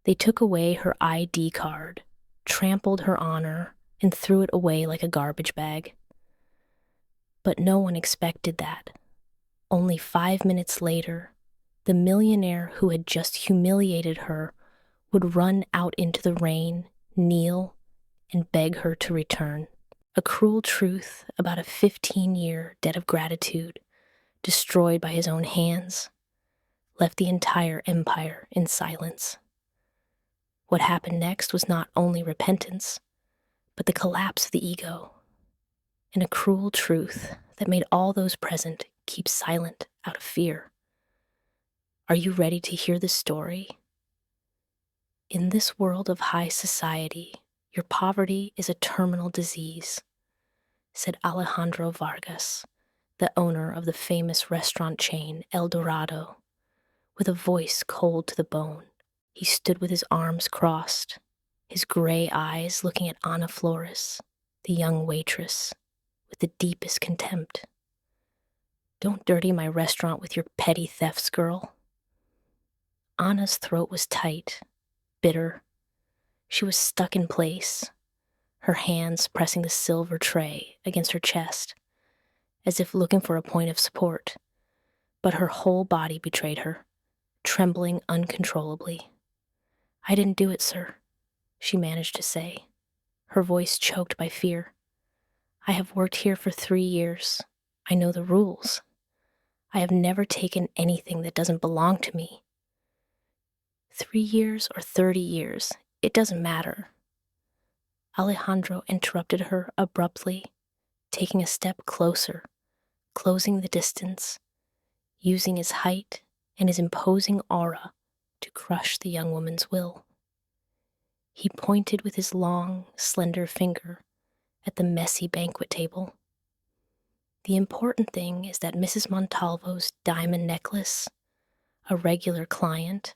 They took away her ID card, trampled her honor, and threw it away like a garbage bag. But no one expected that. Only 5 minutes later, the millionaire who had just humiliated her would run out into the rain, kneel, and beg her to return. A cruel truth about a 15-year debt of gratitude, destroyed by his own hands, left the entire empire in silence. What happened next was not only repentance, but the collapse of the ego, and a cruel truth that made all those present keep silent out of fear. Are you ready to hear this story? In this world of high society, your poverty is a terminal disease, said Alejandro Vargas, the owner of the famous restaurant chain El Dorado, with a voice cold to the bone. He stood with his arms crossed, his gray eyes looking at Ana Flores, the young waitress, with the deepest contempt. Don't dirty my restaurant with your petty thefts, girl. Ana's throat was tight, bitter. She was stuck in place, her hands pressing the silver tray against her chest, as if looking for a point of support. But her whole body betrayed her, trembling uncontrollably. I didn't do it, sir, she managed to say, her voice choked by fear. I have worked here for 3 years. I know the rules. I have never taken anything that doesn't belong to me. 3 years or 30 years, it doesn't matter. Alejandro interrupted her abruptly, taking a step closer, closing the distance, using his height and his imposing aura to crush the young woman's will. He pointed with his long, slender finger at the messy banquet table. The important thing is that Mrs. Montalvo's diamond necklace, a regular client,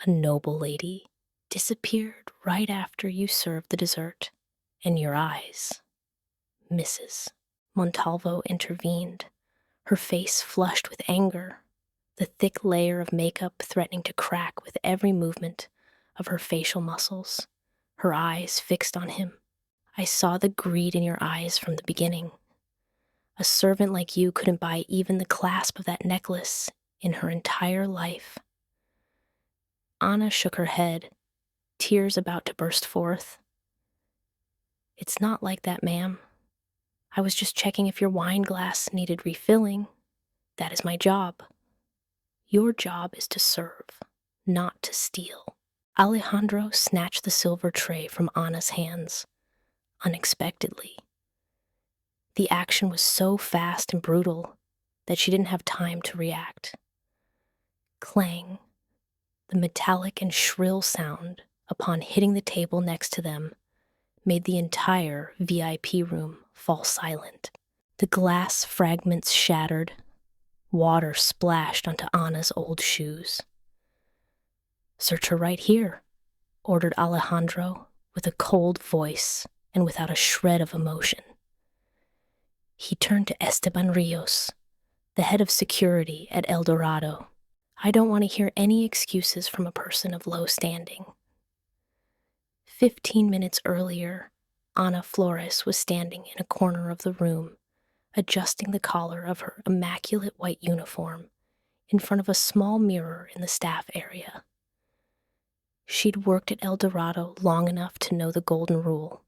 a noble lady, disappeared right after you served the dessert. And your eyes, Mrs. Montalvo intervened, her face flushed with anger, the thick layer of makeup threatening to crack with every movement of her facial muscles, her eyes fixed on him. I saw the greed in your eyes from the beginning. A servant like you couldn't buy even the clasp of that necklace in her entire life. Ana shook her head, tears about to burst forth. It's not like that, ma'am. I was just checking if your wine glass needed refilling. That is my job. Your job is to serve, not to steal. Alejandro snatched the silver tray from Ana's hands, unexpectedly. The action was so fast and brutal that she didn't have time to react. Clang, the metallic and shrill sound upon hitting the table next to them, made the entire VIP room fall silent. The glass fragments shattered. Water splashed onto Ana's old shoes. Search her right here, ordered Alejandro with a cold voice and without a shred of emotion. He turned to Esteban Rios, the head of security at El Dorado. I don't want to hear any excuses from a person of low standing. 15 minutes earlier, Ana Flores was standing in a corner of the room, adjusting the collar of her immaculate white uniform in front of a small mirror in the staff area. She'd worked at El Dorado long enough to know the golden rule: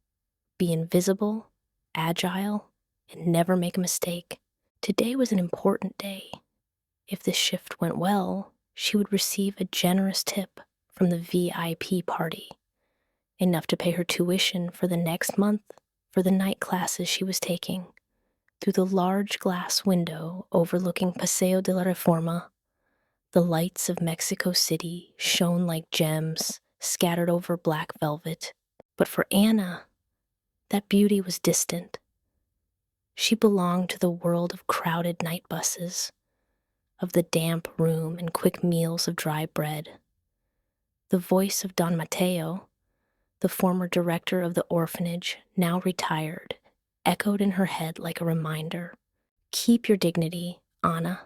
be invisible, agile, and never make a mistake. Today was an important day. If the shift went well, she would receive a generous tip from the VIP party, enough to pay her tuition for the next month for the night classes she was taking. Through the large glass window overlooking Paseo de la Reforma, the lights of Mexico City shone like gems scattered over black velvet. But for Ana, that beauty was distant. She belonged to the world of crowded night buses, of the damp room and quick meals of dry bread. The voice of Don Mateo, the former director of the orphanage, now retired, echoed in her head like a reminder. Keep your dignity, Ana.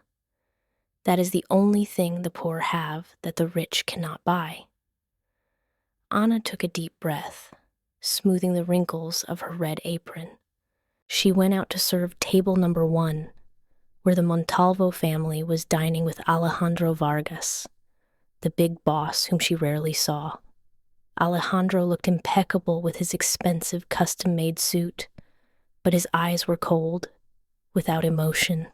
That is the only thing the poor have that the rich cannot buy. Ana took a deep breath, smoothing the wrinkles of her red apron. She went out to serve table number 1, where the Montalvo family was dining with Alejandro Vargas, the big boss whom she rarely saw. Alejandro looked impeccable with his expensive custom-made suit, but his eyes were cold, without emotion.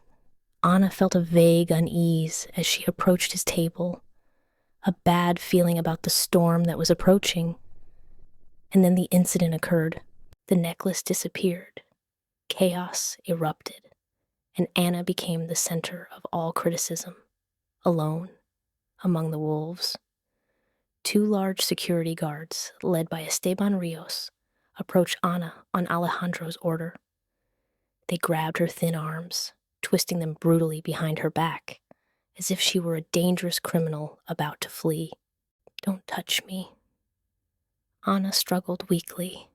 Ana felt a vague unease as she approached his table, a bad feeling about the storm that was approaching. And then the incident occurred. The necklace disappeared. Chaos erupted, and Ana became the center of all criticism, alone, among the wolves. 2 large security guards, led by Esteban Rios, approached Ana on Alejandro's order. They grabbed her thin arms, twisting them brutally behind her back, as if she were a dangerous criminal about to flee. "Don't touch me." Ana struggled weakly.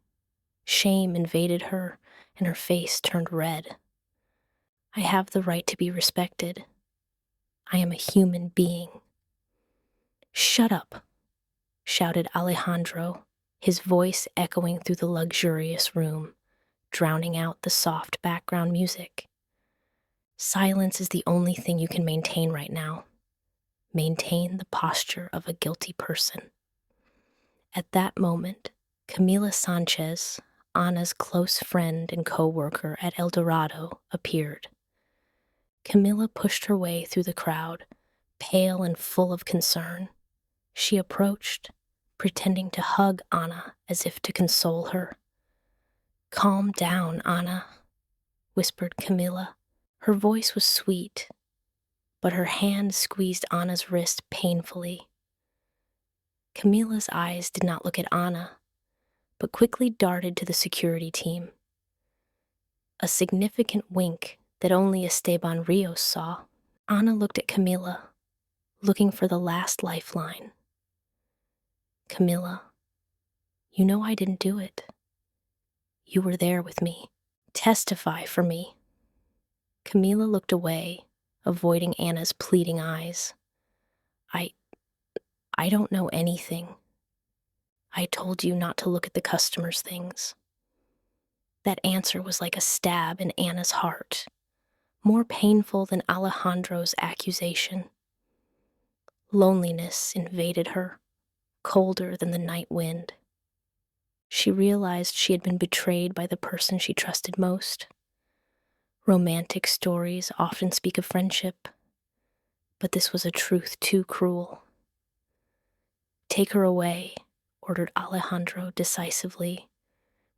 Shame invaded her, and her face turned red. "I have the right to be respected. I am a human being." "Shut up," shouted Alejandro, his voice echoing through the luxurious room, drowning out the soft background music. "Silence is the only thing you can maintain right now. Maintain the posture of a guilty person." At that moment, Camila Sanchez, Ana's close friend and co-worker at El Dorado, appeared. Camila pushed her way through the crowd, pale and full of concern. She approached, pretending to hug Ana as if to console her. "Calm down, Ana," whispered Camila. Her voice was sweet, but her hand squeezed Ana's wrist painfully. Camila's eyes did not look at Ana, but quickly darted to the security team. A significant wink that only Esteban Rios saw. Ana looked at Camila, looking for the last lifeline. "Camila, you know I didn't do it. You were there with me. Testify for me." Camila looked away, avoiding Ana's pleading eyes. I don't know anything. I told you not to look at the customers' things." That answer was like a stab in Ana's heart, more painful than Alejandro's accusation. Loneliness invaded her, colder than the night wind. She realized she had been betrayed by the person she trusted most. Romantic stories often speak of friendship, but this was a truth too cruel. "Take her away," ordered Alejandro decisively,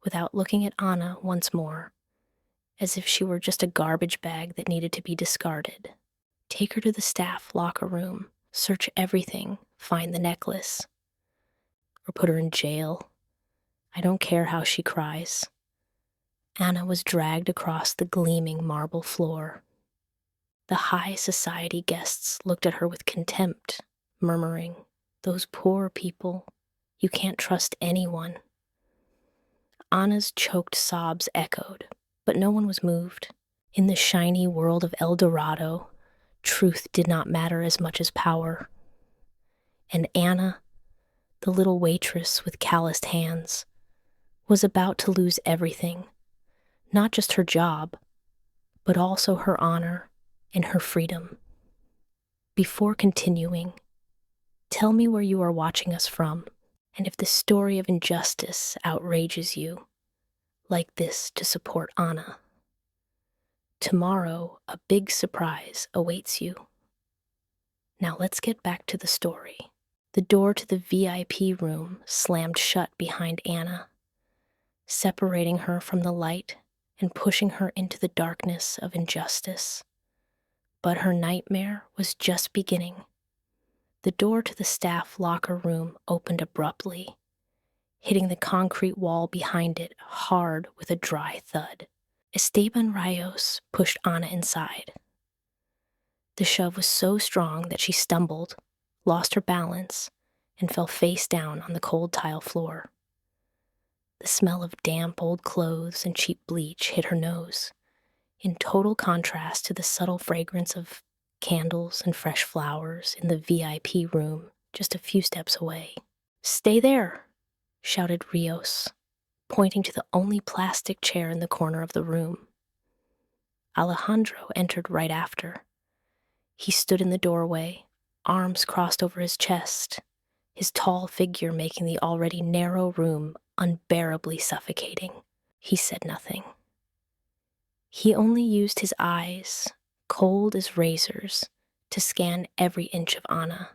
without looking at Ana once more, as if she were just a garbage bag that needed to be discarded. "Take her to the staff locker room, search everything, find the necklace. Or put her in jail. I don't care how she cries." Ana was dragged across the gleaming marble floor. The high society guests looked at her with contempt, murmuring, "Those poor people, you can't trust anyone." Ana's choked sobs echoed, but no one was moved. In the shiny world of El Dorado, truth did not matter as much as power. And Ana, the little waitress with calloused hands, was about to lose everything, not just her job, but also her honor and her freedom. Before continuing, tell me where you are watching us from, and if the story of injustice outrages you, like this to support Ana. Tomorrow, a big surprise awaits you. Now let's get back to the story. The door to the VIP room slammed shut behind Ana, separating her from the light and pushing her into the darkness of injustice. But her nightmare was just beginning. The door to the staff locker room opened abruptly, hitting the concrete wall behind it hard with a dry thud. Esteban Rios pushed Ana inside. The shove was so strong that she stumbled, lost her balance, and fell face down on the cold tile floor. The smell of damp old clothes and cheap bleach hit her nose, in total contrast to the subtle fragrance of candles and fresh flowers in the VIP room just a few steps away. "Stay there," shouted Rios, pointing to the only plastic chair in the corner of the room. Alejandro entered right after. He stood in the doorway, arms crossed over his chest, his tall figure making the already narrow room unbearably suffocating. He said nothing. He only used his eyes, cold as razors, to scan every inch of Ana,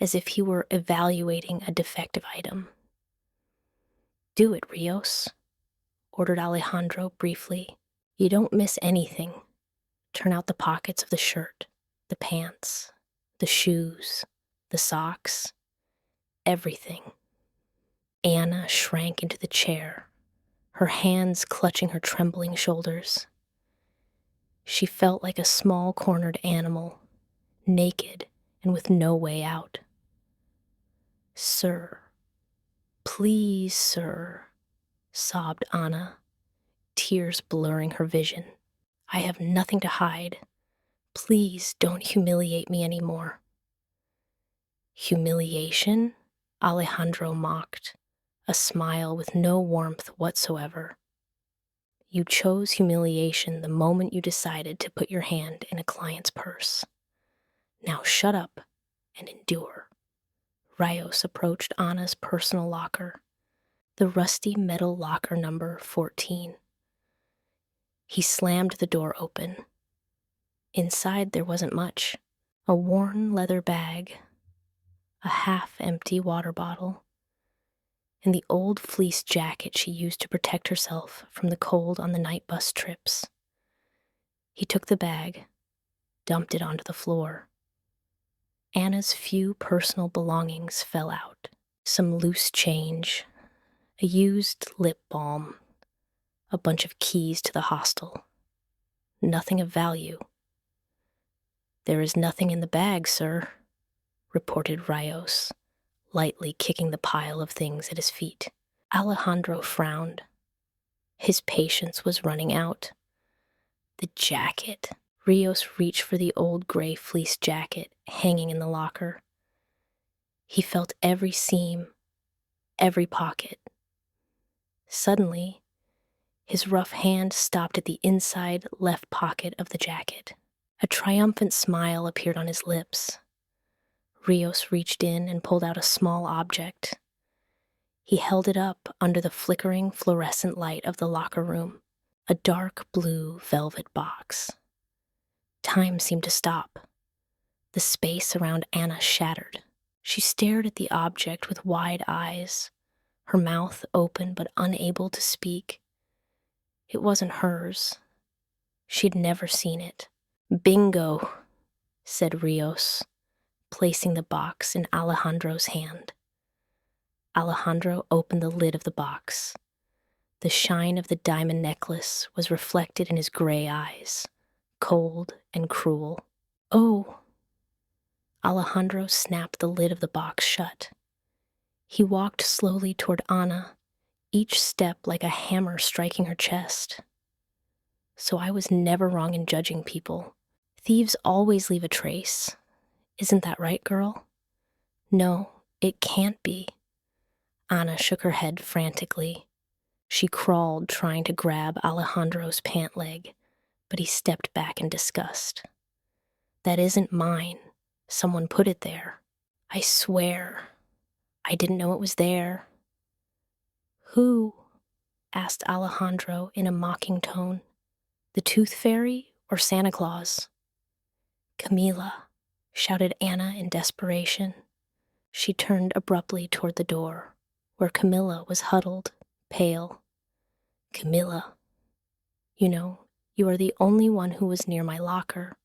as if he were evaluating a defective item. "Do it, Rios," ordered Alejandro briefly. "You don't miss anything. Turn out the pockets of the shirt, the pants, the shoes, the socks, everything." Ana shrank into the chair, her hands clutching her trembling shoulders. She felt like a small cornered animal, naked and with no way out. "Sir, please, sir," sobbed Ana, tears blurring her vision. "I have nothing to hide. Please don't humiliate me anymore." "Humiliation?" Alejandro mocked, a smile with no warmth whatsoever. "You chose humiliation the moment you decided to put your hand in a client's purse. Now shut up and endure." Rios approached Ana's personal locker, the rusty metal locker number 14. He slammed the door open. Inside there wasn't much. A worn leather bag, a half-empty water bottle, and the old fleece jacket she used to protect herself from the cold on the night bus trips. He took the bag, dumped it onto the floor. Ana's few personal belongings fell out. Some loose change, a used lip balm, a bunch of keys to the hostel. Nothing of value. "There is nothing in the bag, sir," reported Rios, lightly kicking the pile of things at his feet. Alejandro frowned. His patience was running out. The jacket. Rios reached for the old gray fleece jacket hanging in the locker. He felt every seam, every pocket. Suddenly, his rough hand stopped at the inside left pocket of the jacket. A triumphant smile appeared on his lips. Rios reached in and pulled out a small object. He held it up under the flickering fluorescent light of the locker room, a dark blue velvet box. Time seemed to stop. The space around Ana shattered. She stared at the object with wide eyes, her mouth open but unable to speak. It wasn't hers. She'd never seen it. "Bingo," said Rios, placing the box in Alejandro's hand. Alejandro opened the lid of the box. The shine of the diamond necklace was reflected in his gray eyes, cold and cruel. "Oh!" Alejandro snapped the lid of the box shut. He walked slowly toward Ana, each step like a hammer striking her chest. "So I was never wrong in judging people. Thieves always leave a trace. Isn't that right, girl?" "No, it can't be." Ana shook her head frantically. She crawled, trying to grab Alejandro's pant leg, but he stepped back in disgust. "That isn't mine. Someone put it there. I swear. I didn't know it was there." "Who?" asked Alejandro in a mocking tone. "The Tooth Fairy or Santa Claus?" "Camila," shouted Ana in desperation. She turned abruptly toward the door, where Camila was huddled, pale. "Camila, you are the only one who was near my locker.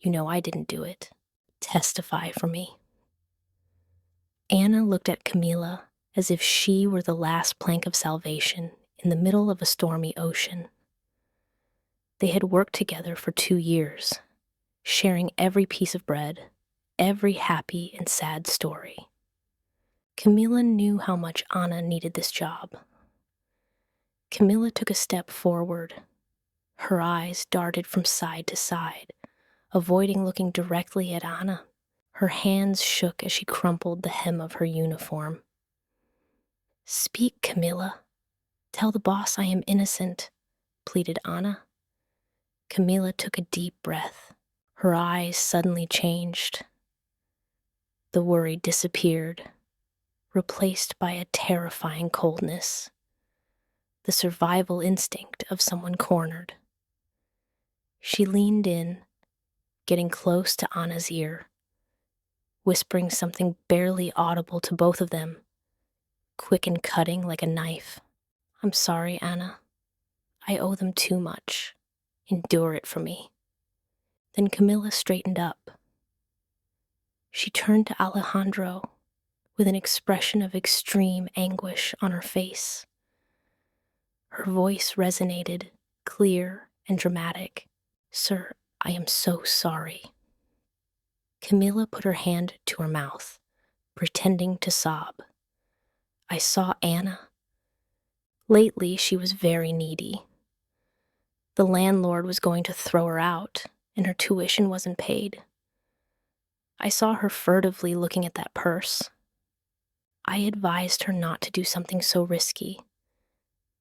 You know I didn't do it. Testify for me." Ana looked at Camila as if she were the last plank of salvation in the middle of a stormy ocean. They had worked together for 2 years, sharing every piece of bread, every happy and sad story. Camila knew how much Ana needed this job. Camila took a step forward. Her eyes darted from side to side, avoiding looking directly at Ana. Her hands shook as she crumpled the hem of her uniform. "Speak, Camila. Tell the boss I am innocent," pleaded Ana. Camila took a deep breath. Her eyes suddenly changed. The worry disappeared, replaced by a terrifying coldness, the survival instinct of someone cornered. She leaned in, getting close to Ana's ear, whispering something barely audible to both of them, quick and cutting like a knife. "I'm sorry, Ana. I owe them too much. Endure it for me." Then Camila straightened up. She turned to Alejandro with an expression of extreme anguish on her face. Her voice resonated, clear and dramatic. "Sir, I am so sorry." Camila put her hand to her mouth, pretending to sob. "I saw Ana. Lately, she was very needy. The landlord was going to throw her out, and her tuition wasn't paid. I saw her furtively looking at that purse. I advised her not to do something so risky,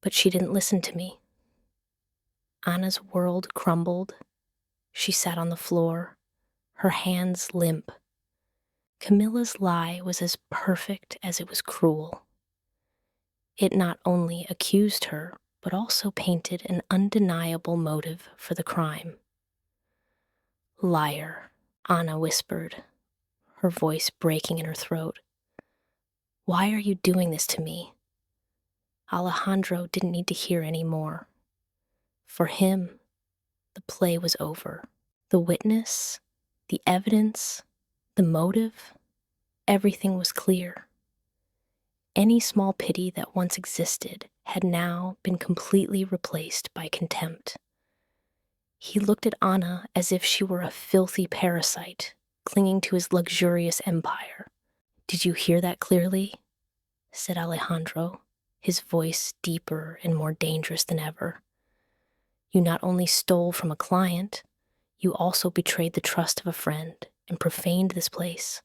but she didn't listen to me." Ana's world crumbled. She sat on the floor, her hands limp. Camilla's lie was as perfect as it was cruel. It not only accused her, but also painted an undeniable motive for the crime. "Liar," Ana whispered, her voice breaking in her throat. "Why are you doing this to me?" Alejandro didn't need to hear any more. For him, the play was over. The witness, the evidence, the motive, everything was clear. Any small pity that once existed had now been completely replaced by contempt. He looked at Ana as if she were a filthy parasite clinging to his luxurious empire. "Did you hear that clearly?" said Alejandro, his voice deeper and more dangerous than ever. "You not only stole from a client, you also betrayed the trust of a friend and profaned this place."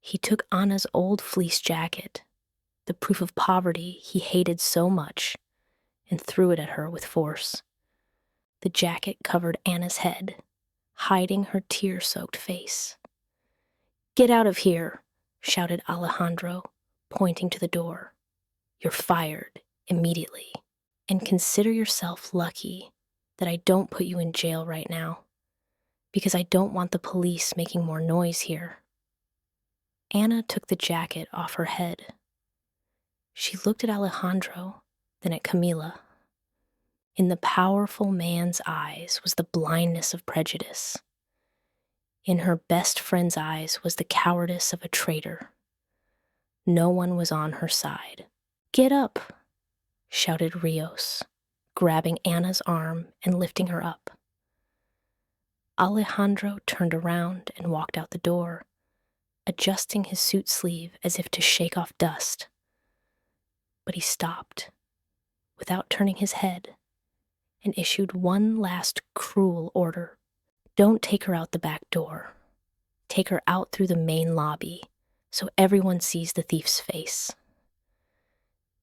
He took Ana's old fleece jacket, the proof of poverty he hated so much, and threw it at her with force. The jacket covered Ana's head, hiding her tear-soaked face. "Get out of here," shouted Alejandro, pointing to the door. "You're fired immediately. And consider yourself lucky that I don't put you in jail right now, because I don't want the police making more noise here." Ana took the jacket off her head. She looked at Alejandro, then at Camila. In the powerful man's eyes was the blindness of prejudice. In her best friend's eyes was the cowardice of a traitor. No one was on her side. "Get up," shouted Rios, grabbing Ana's arm and lifting her up. Alejandro turned around and walked out the door, adjusting his suit sleeve as if to shake off dust. But he stopped, without turning his head, and issued one last cruel order. "Don't take her out the back door. Take her out through the main lobby, so everyone sees the thief's face.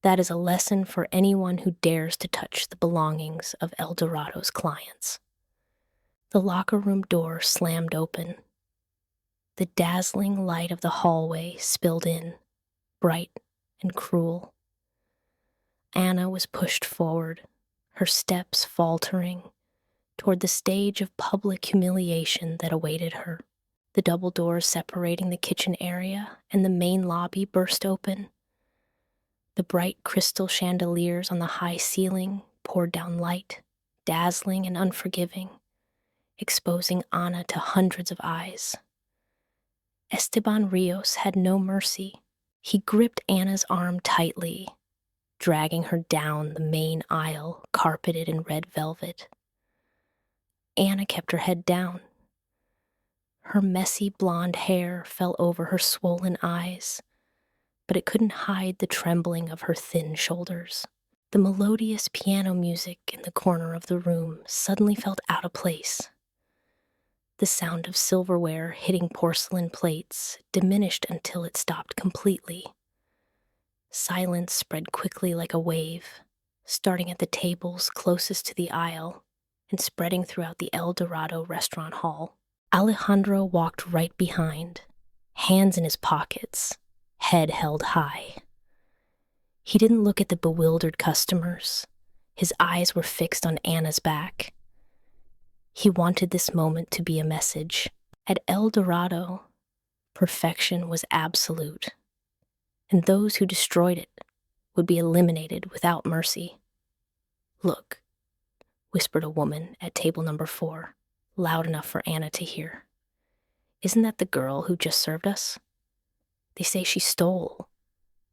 That is a lesson for anyone who dares to touch the belongings of El Dorado's clients." The locker room door slammed open. The dazzling light of the hallway spilled in, bright and cruel. Ana was pushed forward, her steps faltering, toward the stage of public humiliation that awaited her. The double doors separating the kitchen area and the main lobby burst open. The bright crystal chandeliers on the high ceiling poured down light, dazzling and unforgiving, exposing Ana to hundreds of eyes. Esteban Rios had no mercy. He gripped Ana's arm tightly, dragging her down the main aisle carpeted in red velvet. Ana kept her head down. Her messy blonde hair fell over her swollen eyes, but it couldn't hide the trembling of her thin shoulders. The melodious piano music in the corner of the room suddenly felt out of place. The sound of silverware hitting porcelain plates diminished until it stopped completely. Silence spread quickly like a wave, starting at the tables closest to the aisle and spreading throughout the El Dorado restaurant hall. Alejandro walked right behind, hands in his pockets, head held high. He didn't look at the bewildered customers. His eyes were fixed on Anna's back. He wanted this moment to be a message. At El Dorado, perfection was absolute, and those who destroyed it would be eliminated without mercy. "Look," whispered a woman at table number 4, loud enough for Anna to hear. "Isn't that the girl who just served us?" "They say she stole,"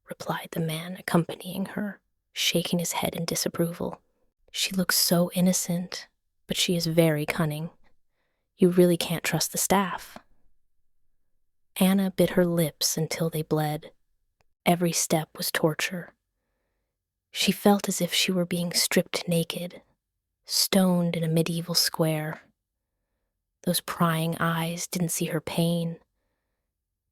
replied the man accompanying her, shaking his head in disapproval. "She looks so innocent, but she is very cunning. You really can't trust the staff." Anna bit her lips until they bled. Every step was torture. She felt as if she were being stripped naked, stoned in a medieval square. Those prying eyes didn't see her pain.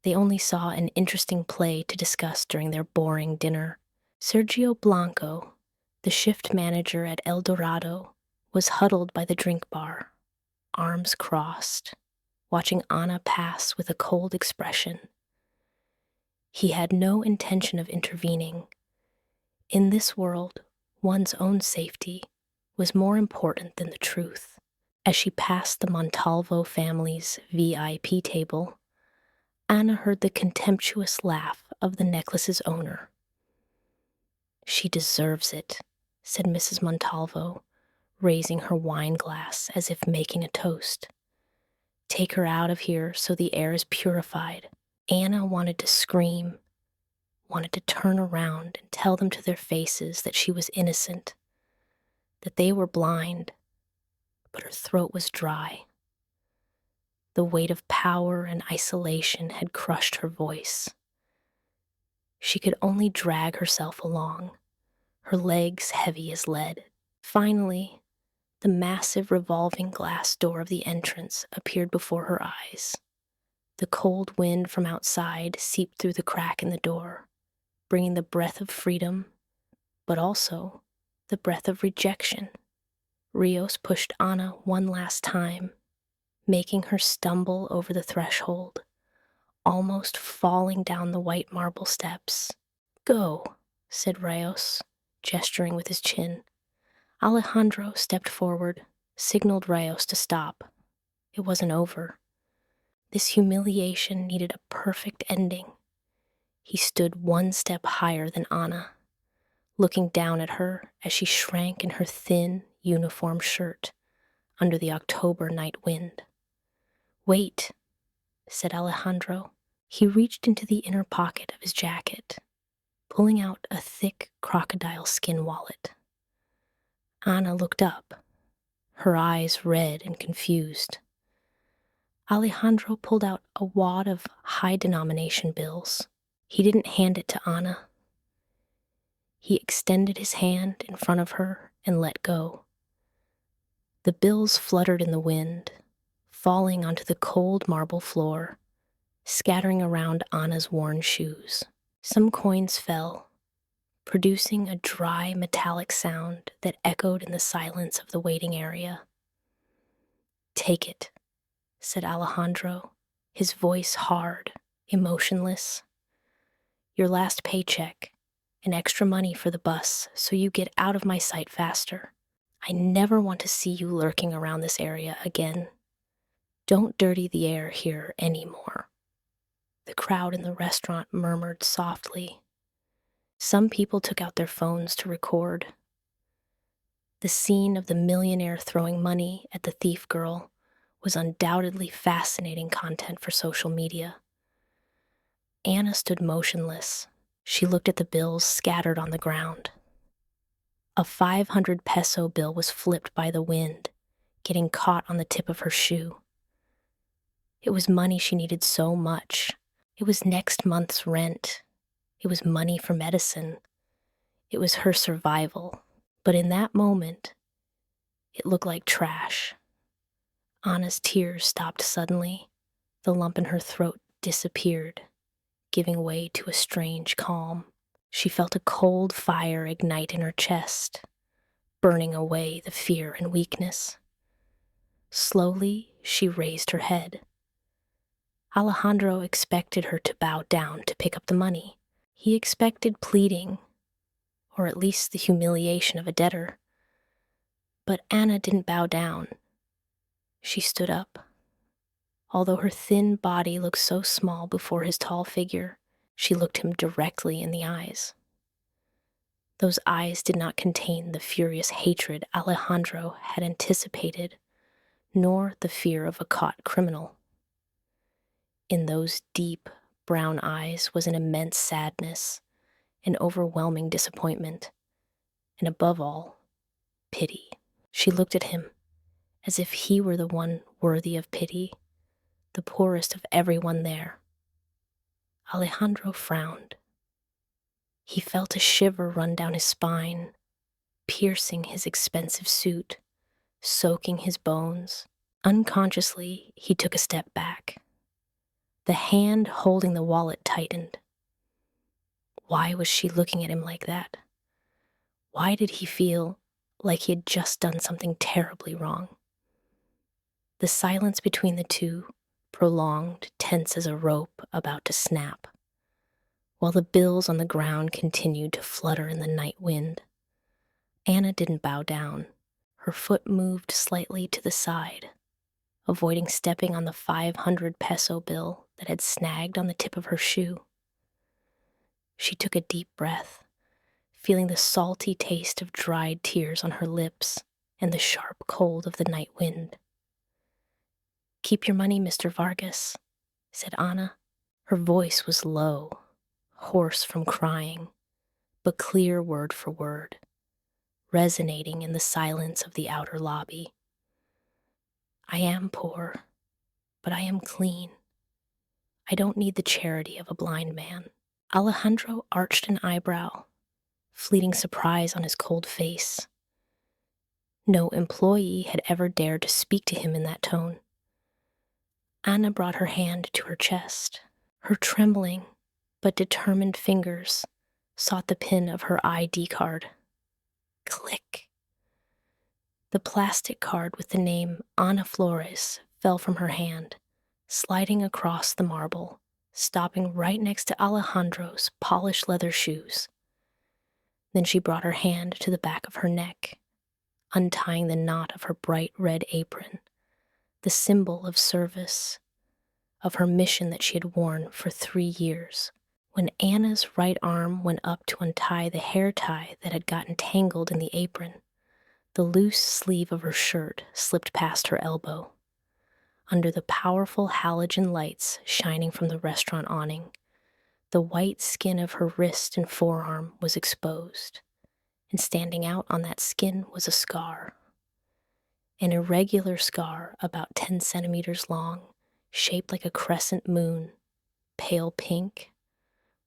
They only saw an interesting play to discuss during their boring dinner. Sergio Blanco, the shift manager at El Dorado, was huddled by the drink bar, arms crossed, watching Anna pass with a cold expression. He had no intention of intervening. In this world, one's own safety was more important than the truth. As she passed the Montalvo family's VIP table, Anna heard the contemptuous laugh of the necklace's owner. "She deserves it," said Mrs. Montalvo, raising her wine glass as if making a toast. "Take her out of here so the air is purified." Anna wanted to scream, wanted to turn around and tell them to their faces that she was innocent, that they were blind, but her throat was dry. The weight of power and isolation had crushed her voice. She could only drag herself along, her legs heavy as lead. Finally, the massive revolving glass door of the entrance appeared before her eyes. The cold wind from outside seeped through the crack in the door, bringing the breath of freedom, but also the breath of rejection. Rios pushed Anna one last time, making her stumble over the threshold, almost falling down the white marble steps. "Go," said Rios, gesturing with his chin. Alejandro stepped forward, signaled Rios to stop. It wasn't over. This humiliation needed a perfect ending. He stood one step higher than Anna, looking down at her as she shrank in her thin uniform shirt under the October night wind. "Wait," said Alejandro. He reached into the inner pocket of his jacket, pulling out a thick crocodile skin wallet. Anna looked up, her eyes red and confused. Alejandro pulled out a wad of high-denomination bills. He didn't hand it to Anna. He extended his hand in front of her and let go. The bills fluttered in the wind, falling onto the cold marble floor, scattering around Anna's worn shoes. Some coins fell, producing a dry metallic sound that echoed in the silence of the waiting area. "Take it," said Alejandro, his voice hard, emotionless. "Your last paycheck, and extra money for the bus so you get out of my sight faster. I never want to see you lurking around this area again. Don't dirty the air here anymore." The crowd in the restaurant murmured softly. Some people took out their phones to record. The scene of the millionaire throwing money at the thief girl was undoubtedly fascinating content for social media. Anna stood motionless. She looked at the bills scattered on the ground. A 500 peso bill was flipped by the wind, getting caught on the tip of her shoe. It was money she needed so much. It was next month's rent. It was money for medicine. It was her survival. But in that moment, it looked like trash. Anna's tears stopped suddenly. The lump in her throat disappeared, giving way to a strange calm. She felt a cold fire ignite in her chest, burning away the fear and weakness. Slowly, she raised her head. Alejandro expected her to bow down to pick up the money. He expected pleading, or at least the humiliation of a debtor. But Ana didn't bow down. She stood up. Although her thin body looked so small before his tall figure, she looked him directly in the eyes. Those eyes did not contain the furious hatred Alejandro had anticipated, nor the fear of a caught criminal. In those deep, brown eyes was an immense sadness, an overwhelming disappointment, and above all, pity. She looked at him as if he were the one worthy of pity, the poorest of everyone there. Alejandro frowned. He felt a shiver run down his spine, piercing his expensive suit, soaking his bones. Unconsciously, he took a step back. The hand holding the wallet tightened. Why was she looking at him like that? Why did he feel like he had just done something terribly wrong? The silence between the two, prolonged, tense as a rope about to snap, while the bills on the ground continued to flutter in the night wind. Ana didn't bow down. Her foot moved slightly to the side, avoiding stepping on the 500 peso bill that had snagged on the tip of her shoe. She took a deep breath, feeling the salty taste of dried tears on her lips and the sharp cold of the night wind. "Keep your money, Mr. Vargas," said Ana. Her voice was low, hoarse from crying, but clear word for word, resonating in the silence of the outer lobby. "I am poor, but I am clean. I don't need the charity of a blind man." Alejandro arched an eyebrow, fleeting surprise on his cold face. No employee had ever dared to speak to him in that tone. Ana brought her hand to her chest. Her trembling but determined fingers sought the pin of her ID card. Click. The plastic card with the name Ana Flores fell from her hand, sliding across the marble, stopping right next to Alejandro's polished leather shoes. Then she brought her hand to the back of her neck, untying the knot of her bright red apron, the symbol of service, of her mission that she had worn for 3 years. When Anna's right arm went up to untie the hair tie that had gotten tangled in the apron, the loose sleeve of her shirt slipped past her elbow. Under the powerful halogen lights shining from the restaurant awning, the white skin of her wrist and forearm was exposed, and standing out on that skin was a scar. An irregular scar about 10 centimeters long, shaped like a crescent moon, pale pink,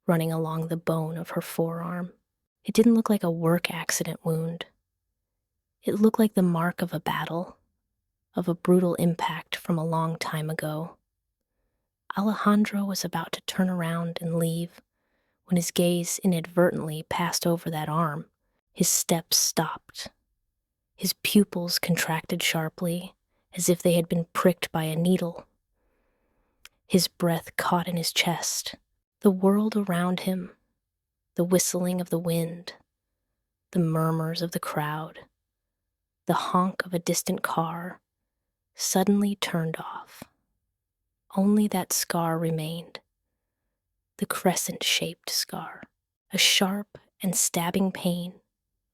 running along the bone of her forearm. It didn't look like a work accident wound. It looked like the mark of a battle, of a brutal impact from a long time ago. Alejandro was about to turn around and leave when his gaze inadvertently passed over that arm. His steps stopped. His pupils contracted sharply, as if they had been pricked by a needle. His breath caught in his chest. The world around him, the whistling of the wind, the murmurs of the crowd, the honk of a distant car, suddenly turned off. Only that scar remained, the crescent-shaped scar. A sharp and stabbing pain,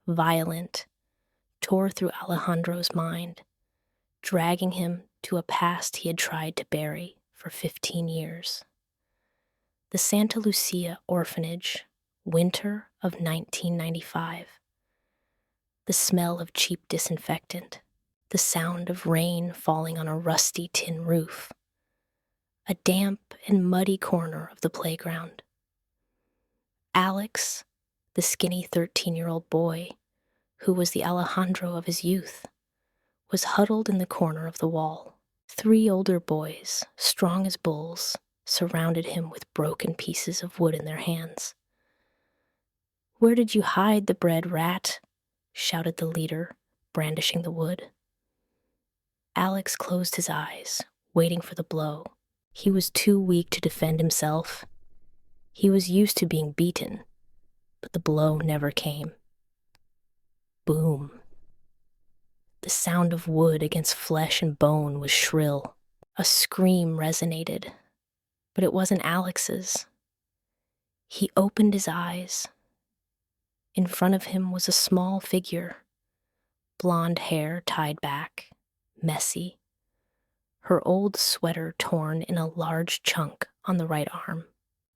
violent, tore through Alejandro's mind, dragging him to a past he had tried to bury for 15 years. The Santa Lucia orphanage, winter of 1995. The smell of cheap disinfectant, the sound of rain falling on a rusty tin roof, a damp and muddy corner of the playground. Alex, the skinny 13-year-old boy, who was the Alejandro of his youth, was huddled in the corner of the wall. 3 older boys, strong as bulls, surrounded him with broken pieces of wood in their hands. "Where did you hide the bread, rat?" shouted the leader, brandishing the wood. Alex closed his eyes, waiting for the blow. He was too weak to defend himself. He was used to being beaten, but the blow never came. Boom. The sound of wood against flesh and bone was shrill. A scream resonated, but it wasn't Alex's. He opened his eyes. In front of him was a small figure, blonde hair tied back, messy, her old sweater torn in a large chunk on the right arm.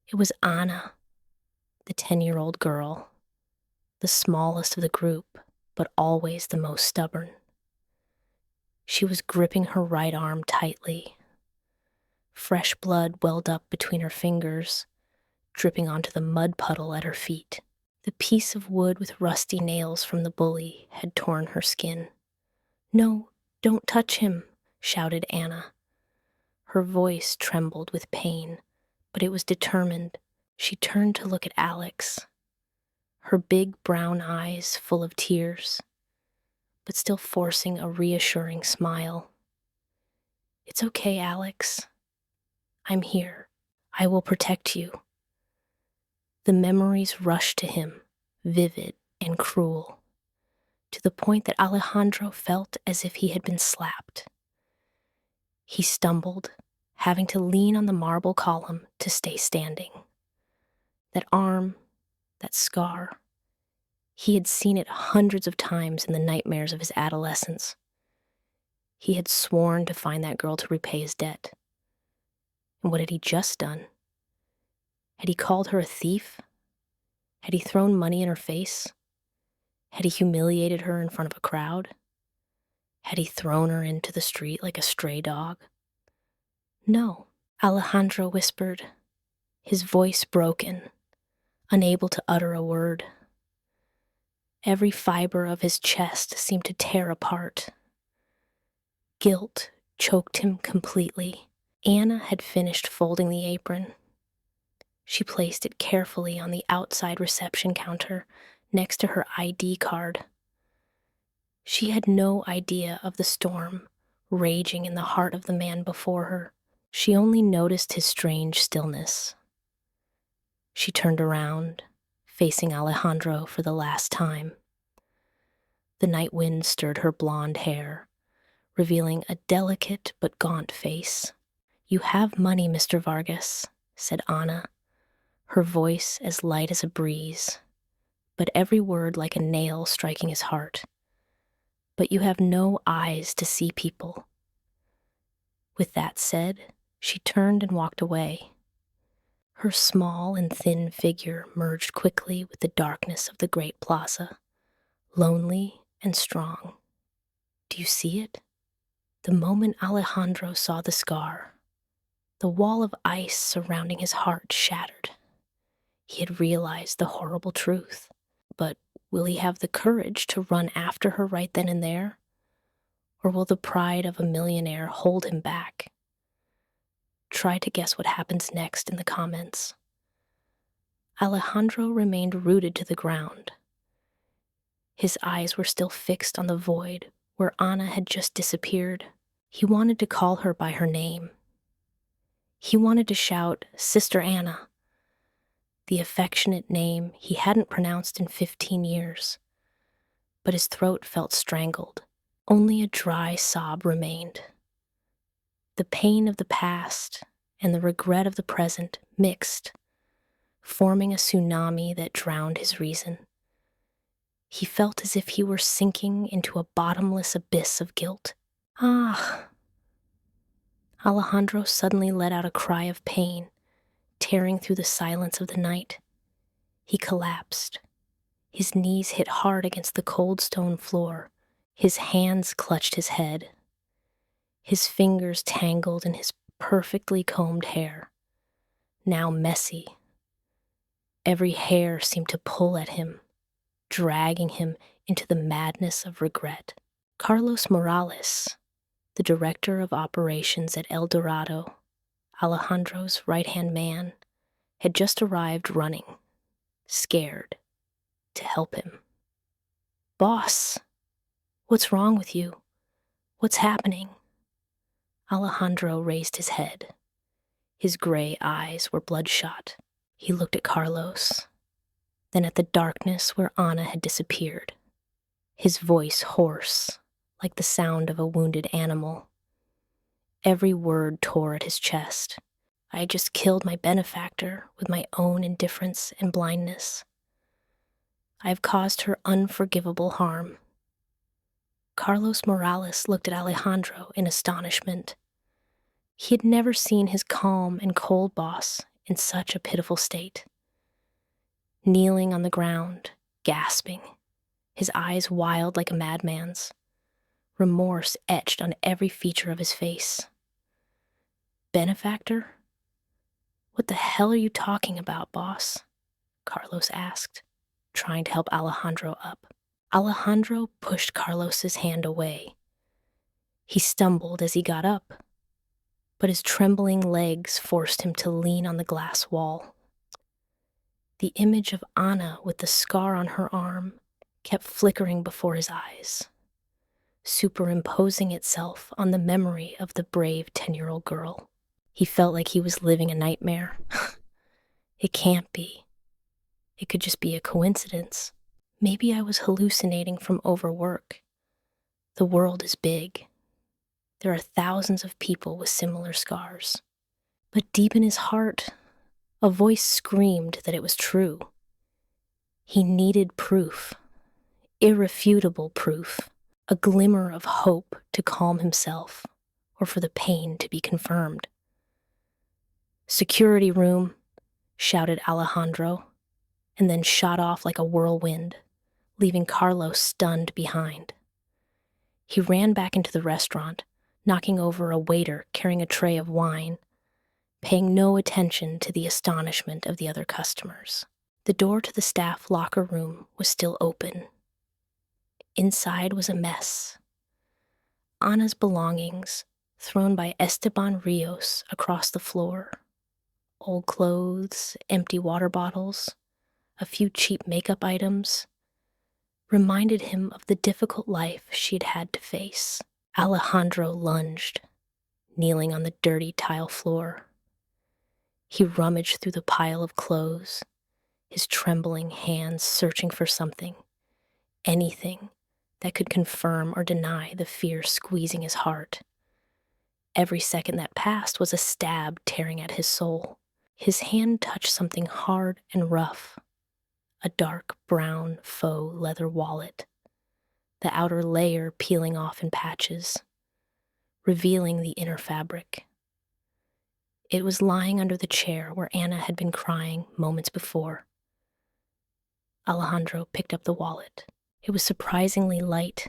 It was Ana, the 10-year-old girl, the smallest of the group, but always the most stubborn. She was gripping her right arm tightly. Fresh blood welled up between her fingers, dripping onto the mud puddle at her feet. The piece of wood with rusty nails from the bully had torn her skin. "No, don't touch him," shouted Ana. Her voice trembled with pain, but it was determined. She turned to look at Alex, her big brown eyes full of tears, but still forcing a reassuring smile. "It's okay, Alex. I'm here. I will protect you." The memories rushed to him, vivid and cruel, to the point that Alejandro felt as if he had been slapped. He stumbled, having to lean on the marble column to stay standing. That arm, that scar, he had seen it hundreds of times in the nightmares of his adolescence. He had sworn to find that girl to repay his debt. And what had he just done? Had he called her a thief? Had he thrown money in her face? Had he humiliated her in front of a crowd? Had he thrown her into the street like a stray dog? No, Alejandro whispered, his voice broken, unable to utter a word. Every fiber of his chest seemed to tear apart. Guilt choked him completely. Ana had finished folding the apron. She placed it carefully on the outside reception counter next to her ID card. She had no idea of the storm raging in the heart of the man before her. She only noticed his strange stillness. She turned around, facing Alejandro for the last time. The night wind stirred her blonde hair, revealing a delicate but gaunt face. "You have money, Mr. Vargas," said Ana, her voice as light as a breeze, but every word like a nail striking his heart. "But you have no eyes to see people." With that said, she turned and walked away. Her small and thin figure merged quickly with the darkness of the great plaza, lonely and strong. Do you see it? The moment Alejandro saw the scar, the wall of ice surrounding his heart shattered. He had realized the horrible truth. But will he have the courage to run after her right then and there? Or will the pride of a millionaire hold him back? Try to guess what happens next in the comments. Alejandro remained rooted to the ground. His eyes were still fixed on the void where Ana had just disappeared. He wanted to call her by her name. He wanted to shout, "Sister Ana," the affectionate name he hadn't pronounced in 15 years. But his throat felt strangled. Only a dry sob remained. The pain of the past and the regret of the present mixed, forming a tsunami that drowned his reason. He felt as if he were sinking into a bottomless abyss of guilt. "Ah!" Alejandro suddenly let out a cry of pain, tearing through the silence of the night. He collapsed. His knees hit hard against the cold stone floor. His hands clutched his head. His fingers tangled in his perfectly combed hair, now messy. Every hair seemed to pull at him, dragging him into the madness of regret. Carlos Morales, the director of operations at El Dorado, Alejandro's right-hand man, had just arrived running, scared, to help him. "Boss, what's wrong with you? What's happening?" Alejandro raised his head. His gray eyes were bloodshot. He looked at Carlos, then at the darkness where Ana had disappeared. His voice hoarse, like the sound of a wounded animal. Every word tore at his chest. I had just killed my benefactor with my own indifference and blindness. I have caused her unforgivable harm. Carlos Morales looked at Alejandro in astonishment. He had never seen his calm and cold boss in such a pitiful state. Kneeling on the ground, gasping, his eyes wild like a madman's, remorse etched on every feature of his face. "Benefactor? What the hell are you talking about, boss?" Carlos asked, trying to help Alejandro up. Alejandro pushed Carlos's hand away. He stumbled as he got up, but his trembling legs forced him to lean on the glass wall. The image of Ana with the scar on her arm kept flickering before his eyes, superimposing itself on the memory of the brave 10-year-old girl. He felt like he was living a nightmare. It can't be. It could just be a coincidence. Maybe I was hallucinating from overwork. The world is big. There are thousands of people with similar scars. But deep in his heart, a voice screamed that it was true. He needed proof, irrefutable proof, a glimmer of hope to calm himself, or for the pain to be confirmed. "Security room," shouted Alejandro, and then shot off like a whirlwind, leaving Carlos stunned behind. He ran back into the restaurant, knocking over a waiter carrying a tray of wine, paying no attention to the astonishment of the other customers. The door to the staff locker room was still open. Inside was a mess. Ana's belongings, thrown by Esteban Rios across the floor. Old clothes, empty water bottles, a few cheap makeup items, reminded him of the difficult life she'd had to face. Alejandro lunged, kneeling on the dirty tile floor. He rummaged through the pile of clothes, his trembling hands searching for something, anything that could confirm or deny the fear squeezing his heart. Every second that passed was a stab tearing at his soul. His hand touched something hard and rough, a dark brown faux leather wallet, the outer layer peeling off in patches, revealing the inner fabric. It was lying under the chair where Ana had been crying moments before. Alejandro picked up the wallet. It was surprisingly light.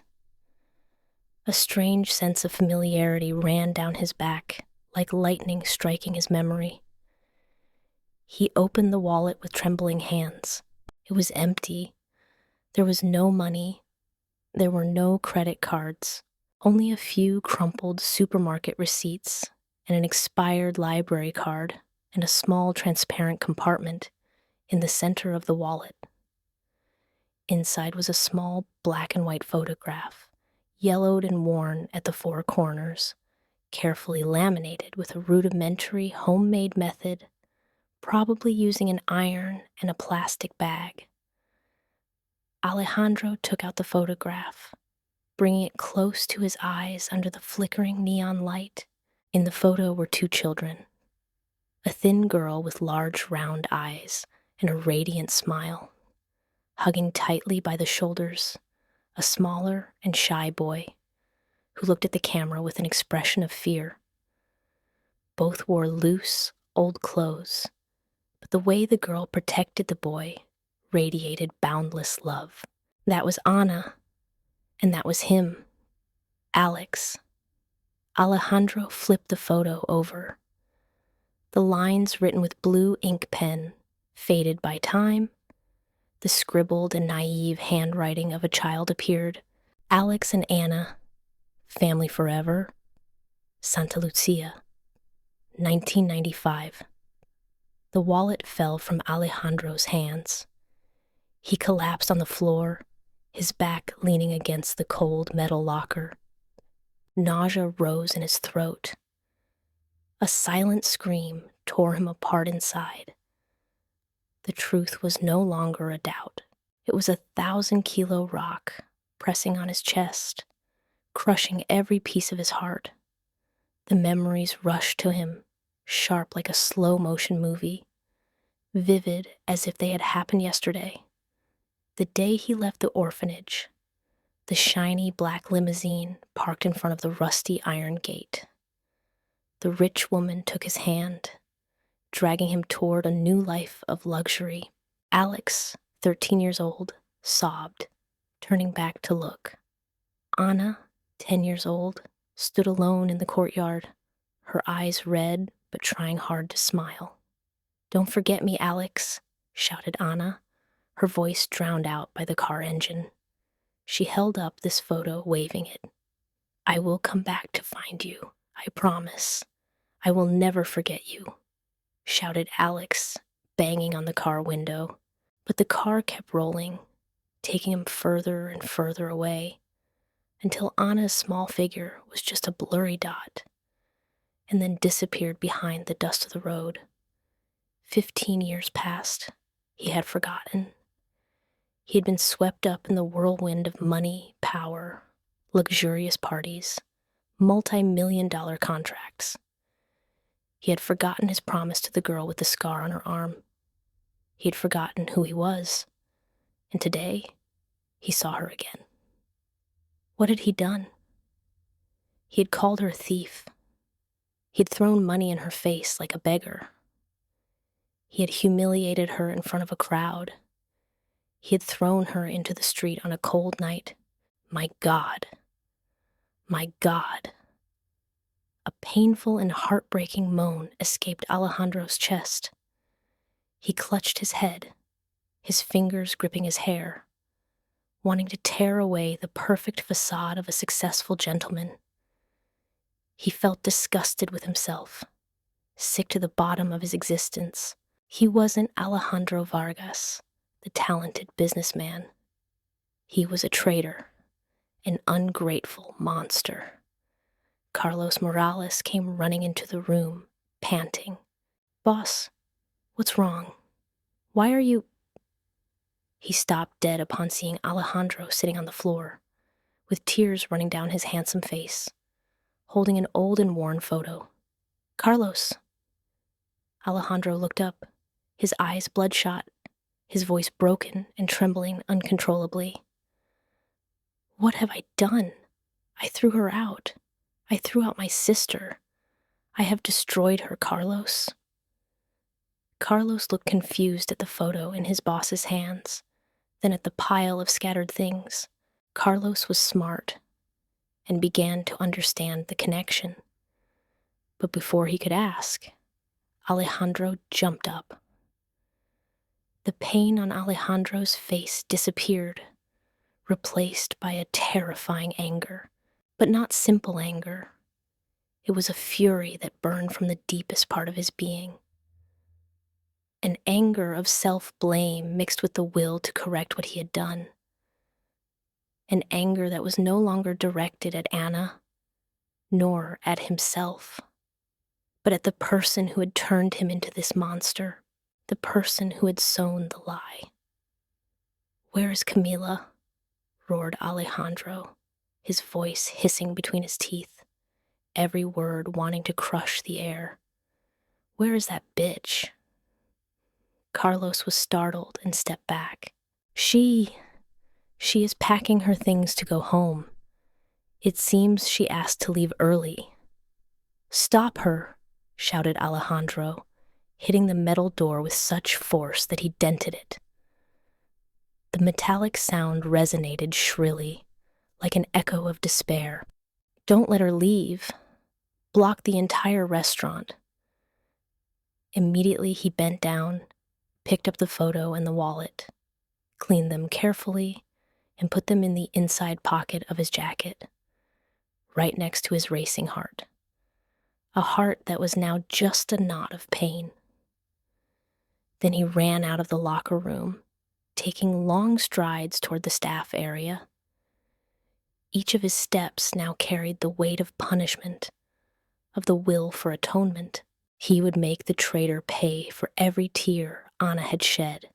A strange sense of familiarity ran down his back, like lightning striking his memory. He opened the wallet with trembling hands. It was empty. There was no money. There were no credit cards, only a few crumpled supermarket receipts and an expired library card and a small transparent compartment in the center of the wallet. Inside was a small black and white photograph, yellowed and worn at the four corners, carefully laminated with a rudimentary homemade method, probably using an iron and a plastic bag. Alejandro took out the photograph, bringing it close to his eyes under the flickering neon light. In the photo were two children, a thin girl with large round eyes and a radiant smile, hugging tightly by the shoulders, a smaller and shy boy who looked at the camera with an expression of fear. Both wore loose, old clothes, but the way the girl protected the boy radiated boundless love. That was Ana, and that was him, Alex. Alejandro flipped the photo over. The lines written with blue ink pen, faded by time. The scribbled and naive handwriting of a child appeared. Alex and Ana, family forever, Santa Lucia, 1995. The wallet fell from Alejandro's hands. He collapsed on the floor, his back leaning against the cold metal locker. Nausea rose in his throat. A silent scream tore him apart inside. The truth was no longer a doubt. It was a 1,000-kilo rock pressing on his chest, crushing every piece of his heart. The memories rushed to him, sharp like a slow-motion movie, vivid as if they had happened yesterday. The day he left the orphanage, the shiny black limousine parked in front of the rusty iron gate. The rich woman took his hand, dragging him toward a new life of luxury. Alex, 13 years old, sobbed, turning back to look. Ana, 10 years old, stood alone in the courtyard, her eyes red but trying hard to smile. "Don't forget me, Alex," shouted Ana, her voice drowned out by the car engine. She held up this photo, waving it. "I will come back to find you, I promise. I will never forget you," shouted Alex, banging on the car window. But the car kept rolling, taking him further and further away, until Anna's small figure was just a blurry dot, and then disappeared behind the dust of the road. 15 years passed. He had forgotten. He had been swept up in the whirlwind of money, power, luxurious parties, multi-million-dollar contracts. He had forgotten his promise to the girl with the scar on her arm. He had forgotten who he was, and today he saw her again. What had he done? He had called her a thief. He had thrown money in her face like a beggar. He had humiliated her in front of a crowd. He had thrown her into the street on a cold night. My God. My God. A painful and heartbreaking moan escaped Alejandro's chest. He clutched his head, his fingers gripping his hair, wanting to tear away the perfect facade of a successful gentleman. He felt disgusted with himself, sick to the bottom of his existence. He wasn't Alejandro Vargas, the talented businessman. He was a traitor, an ungrateful monster. Carlos Morales came running into the room, panting. "Boss, what's wrong? Why are you—" He stopped dead upon seeing Alejandro sitting on the floor, with tears running down his handsome face, holding an old and worn photo. "Carlos." Alejandro looked up, his eyes bloodshot, his voice broken and trembling uncontrollably. "What have I done? I threw her out. I threw out my sister. I have destroyed her, Carlos." Carlos looked confused at the photo in his boss's hands, then at the pile of scattered things. Carlos was smart and began to understand the connection. But before he could ask, Alejandro jumped up. The pain on Alejandro's face disappeared, replaced by a terrifying anger, but not simple anger. It was a fury that burned from the deepest part of his being. An anger of self-blame mixed with the will to correct what he had done. An anger that was no longer directed at Ana, nor at himself, but at the person who had turned him into this monster, the person who had sown the lie. "Where is Camila?" roared Alejandro, his voice hissing between his teeth, every word wanting to crush the air. "Where is that bitch?" Carlos was startled and stepped back. She is packing her things to go home. It seems she asked to leave early." "Stop her," shouted Alejandro, hitting the metal door with such force that he dented it. The metallic sound resonated shrilly, like an echo of despair. "Don't let her leave. Block the entire restaurant." Immediately he bent down, picked up the photo and the wallet, cleaned them carefully, and put them in the inside pocket of his jacket, right next to his racing heart. A heart that was now just a knot of pain. Then he ran out of the locker room, taking long strides toward the staff area. Each of his steps now carried the weight of punishment, of the will for atonement. He would make the traitor pay for every tear Ana had shed,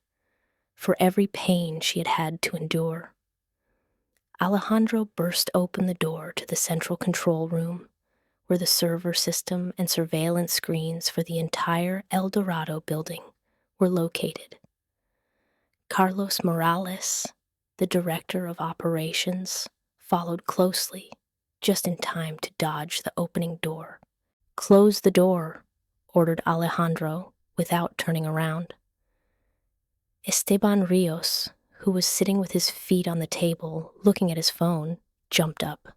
for every pain she had had to endure. Alejandro burst open the door to the central control room, where the server system and surveillance screens for the entire El Dorado building were located. Carlos Morales, the director of operations, followed closely, just in time to dodge the opening door. "Close the door," ordered Alejandro, without turning around. Esteban Rios, who was sitting with his feet on the table, looking at his phone, jumped up.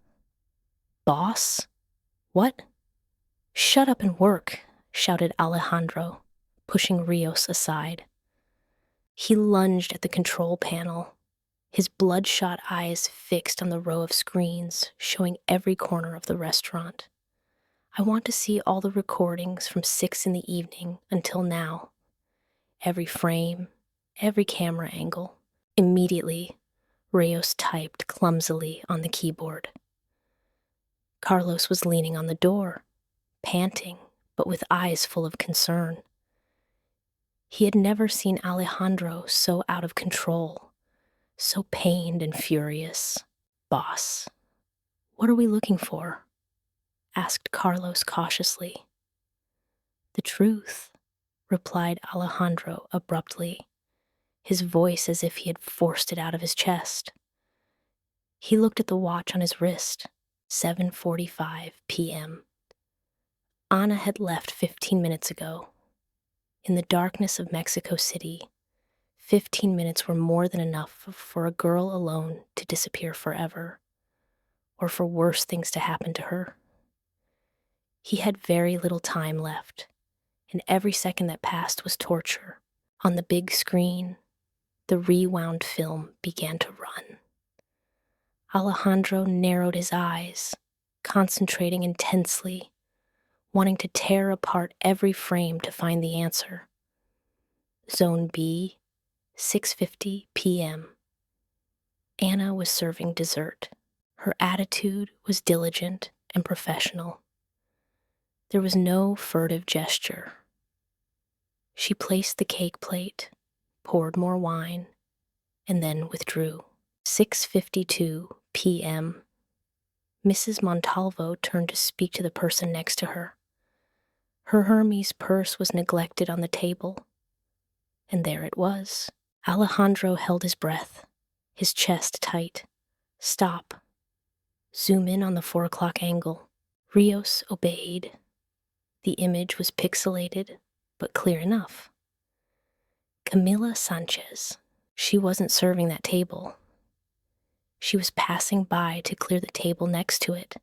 "Boss? What?" "Shut up and work," shouted Alejandro, pushing Rios aside. He lunged at the control panel, his bloodshot eyes fixed on the row of screens showing every corner of the restaurant. "I want to see all the recordings from 6 in the evening until now. Every frame, every camera angle." Immediately, Rios typed clumsily on the keyboard. Carlos was leaning on the door, panting, but with eyes full of concern. He had never seen Alejandro so out of control, so pained and furious. "Boss, what are we looking for?" asked Carlos cautiously. "The truth," replied Alejandro abruptly, his voice as if he had forced it out of his chest. He looked at the watch on his wrist, 7:45 p.m. Ana had left 15 minutes ago. In the darkness of Mexico City, 15 minutes were more than enough for a girl alone to disappear forever, or for worse things to happen to her. He had very little time left, and every second that passed was torture. On the big screen, the rewound film began to run. Alejandro narrowed his eyes, concentrating intensely, wanting to tear apart every frame to find the answer. Zone B, 6:50 p.m. Ana was serving dessert. Her attitude was diligent and professional. There was no furtive gesture. She placed the cake plate, poured more wine, and then withdrew. 6:52 p.m. Mrs. Montalvo turned to speak to the person next to her. Her Hermes purse was neglected on the table, and there it was. Alejandro held his breath, his chest tight. "Stop. Zoom in on the 4 o'clock angle." Rios obeyed. The image was pixelated, but clear enough. Camila Sanchez. She wasn't serving that table. She was passing by to clear the table next to it,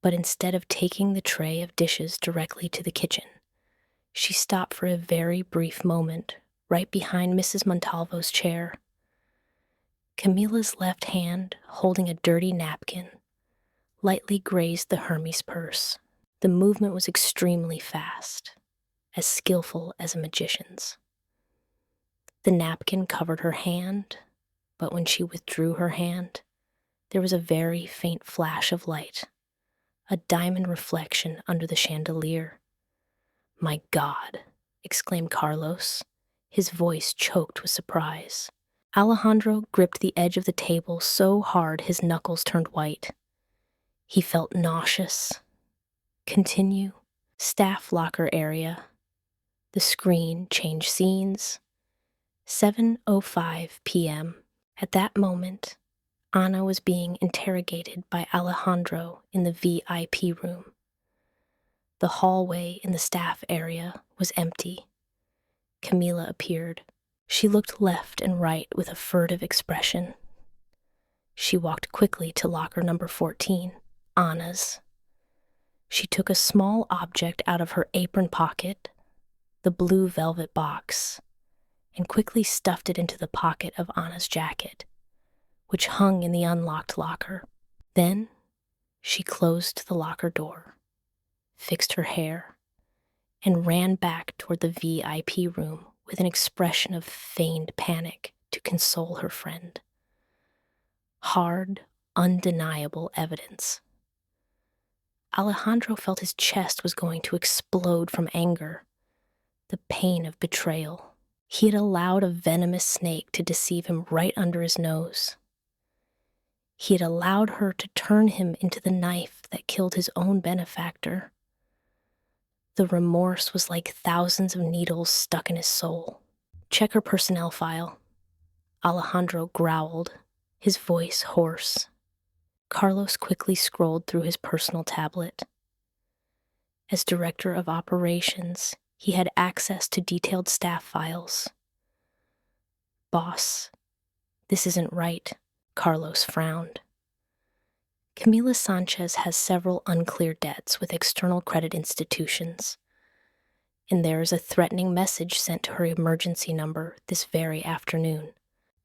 but instead of taking the tray of dishes directly to the kitchen, she stopped for a very brief moment right behind Mrs. Montalvo's chair. Camila's left hand, holding a dirty napkin, lightly grazed the Hermes purse. The movement was extremely fast, as skillful as a magician's. The napkin covered her hand, but when she withdrew her hand, there was a very faint flash of light, a diamond reflection under the chandelier. "My God," exclaimed Carlos, his voice choked with surprise. Alejandro gripped the edge of the table so hard his knuckles turned white. He felt nauseous. Continue. Staff locker area. The screen changed scenes. 7:05 p.m. At that moment, Ana was being interrogated by Alejandro in the VIP room. The hallway in the staff area was empty. Camila appeared. She looked left and right with a furtive expression. She walked quickly to locker number 14, Ana's. She took a small object out of her apron pocket, the blue velvet box, and quickly stuffed it into the pocket of Ana's jacket, which hung in the unlocked locker. Then she closed the locker door, fixed her hair, and ran back toward the VIP room with an expression of feigned panic to console her friend. Hard, undeniable evidence. Alejandro felt his chest was going to explode from anger, the pain of betrayal. He had allowed a venomous snake to deceive him right under his nose. He had allowed her to turn him into the knife that killed his own benefactor. The remorse was like thousands of needles stuck in his soul. "Check her personnel file," Alejandro growled, his voice hoarse. Carlos quickly scrolled through his personal tablet. As director of operations, he had access to detailed staff files. "Boss, this isn't right," Carlos frowned. Camila Sanchez has several unclear debts with external credit institutions, and there is a threatening message sent to her emergency number this very afternoon.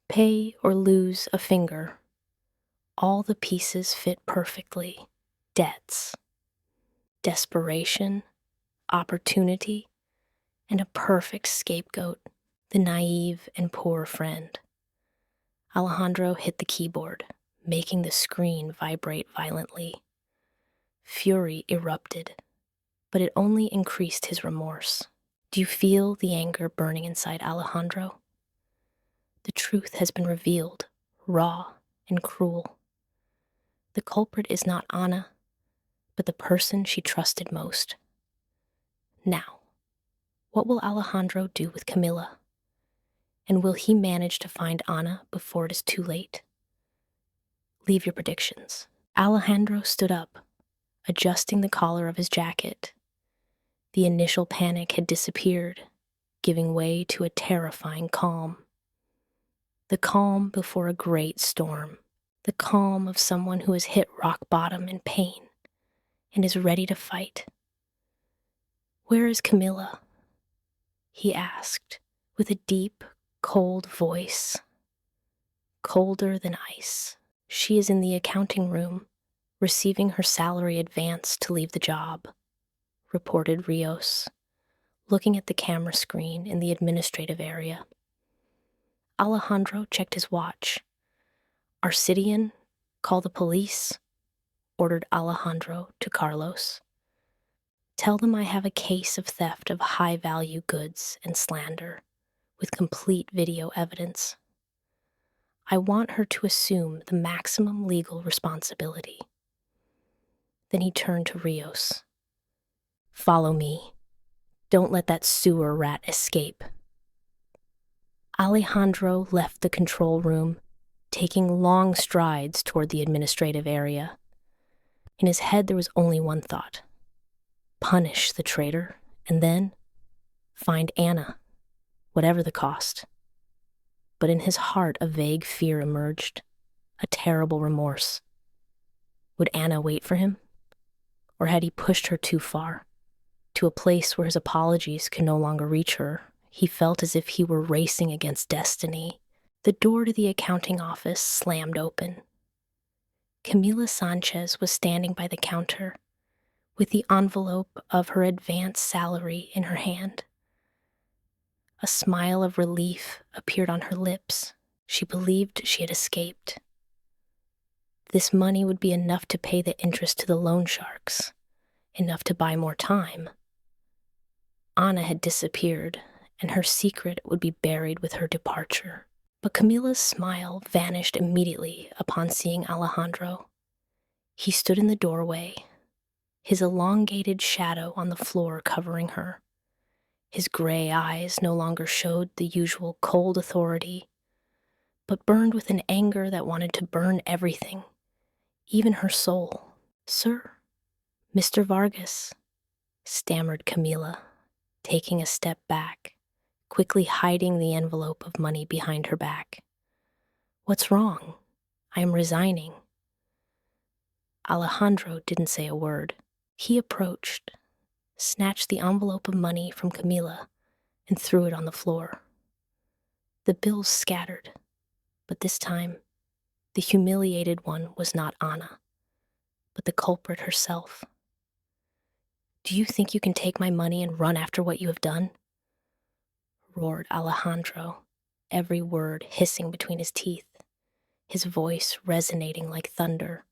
Pay or lose a finger. All the pieces fit perfectly. Debts, desperation, opportunity, and a perfect scapegoat, the naive and poor friend. Alejandro hit the keyboard, making the screen vibrate violently. Fury erupted, but it only increased his remorse. Do you feel the anger burning inside Alejandro? The truth has been revealed, raw and cruel. The culprit is not Ana, but the person she trusted most. Now, what will Alejandro do with Camila? And will he manage to find Ana before it is too late? Leave your predictions. Alejandro stood up, adjusting the collar of his jacket. The initial panic had disappeared, giving way to a terrifying calm. The calm before a great storm. The calm of someone who has hit rock bottom in pain and is ready to fight. "Where is Camila?" he asked, with a deep, cold voice. Colder than ice. "She is in the accounting room, receiving her salary advance to leave the job," reported Rios, looking at the camera screen in the administrative area. Alejandro checked his watch. "Arsidian, call the police," ordered Alejandro to Carlos. "Tell them I have a case of theft of high-value goods and slander, with complete video evidence. I want her to assume the maximum legal responsibility." Then he turned to Rios. "Follow me. Don't let that sewer rat escape." Alejandro left the control room, taking long strides toward the administrative area. In his head there was only one thought: punish the traitor, and then find Ana, whatever the cost. But in his heart a vague fear emerged, a terrible remorse. Would Ana wait for him? Or had he pushed her too far, to a place where his apologies could no longer reach her? He felt as if he were racing against destiny. The door to the accounting office slammed open. Camila Sanchez was standing by the counter, with the envelope of her advance salary in her hand. A smile of relief appeared on her lips. She believed she had escaped. This money would be enough to pay the interest to the loan sharks, enough to buy more time. Ana had disappeared, and her secret would be buried with her departure. But Camila's smile vanished immediately upon seeing Alejandro. He stood in the doorway, his elongated shadow on the floor covering her. His gray eyes no longer showed the usual cold authority, but burned with an anger that wanted to burn everything, even her soul. "Sir, Mr. Vargas," stammered Camila, taking a step back, quickly hiding the envelope of money behind her back. "What's wrong? I am resigning." Alejandro didn't say a word. He approached, snatched the envelope of money from Camila, and threw it on the floor. The bills scattered, but this time, the humiliated one was not Ana, but the culprit herself. "Do you think you can take my money and run after what you have done?" roared Alejandro, every word hissing between his teeth, his voice resonating like thunder.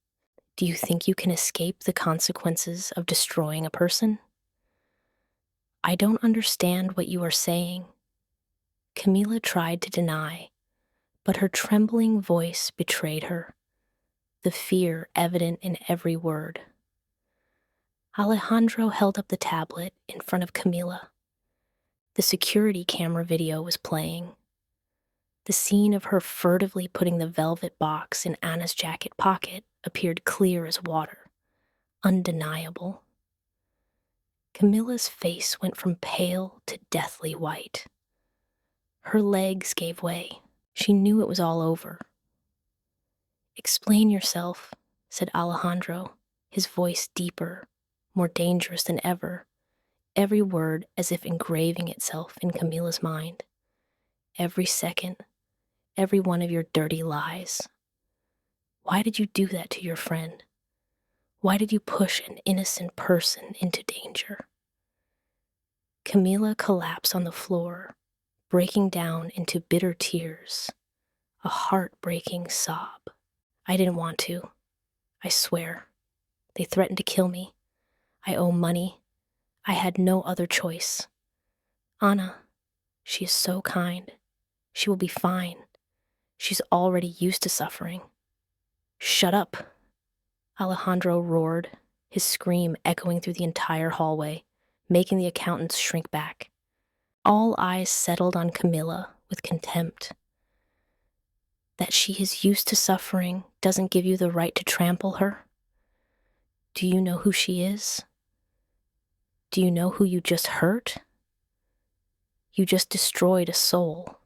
Do you think you can escape the consequences of destroying a person? I don't understand what you are saying. Camila tried to deny, but her trembling voice betrayed her, the fear evident in every word. Alejandro held up the tablet in front of Camila. The security camera video was playing. The scene of her furtively putting the velvet box in Anna's jacket pocket appeared clear as water, undeniable. Camila's face went from pale to deathly white. Her legs gave way. She knew it was all over. "Explain yourself," said Alejandro, his voice deeper, more dangerous than ever, every word as if engraving itself in Camila's mind. Every second, every one of your dirty lies. Why did you do that to your friend? Why did you push an innocent person into danger? Camila collapsed on the floor, breaking down into bitter tears, a heartbreaking sob. "I didn't want to. I swear. They threatened to kill me. I owe money. I had no other choice. Ana, she is so kind. She will be fine. She's already used to suffering." "Shut up," Alejandro roared, his scream echoing through the entire hallway, making the accountants shrink back. All eyes settled on Camila with contempt. That she is used to suffering doesn't give you the right to trample her? Do you know who she is? Do you know who you just hurt? You just destroyed a soul,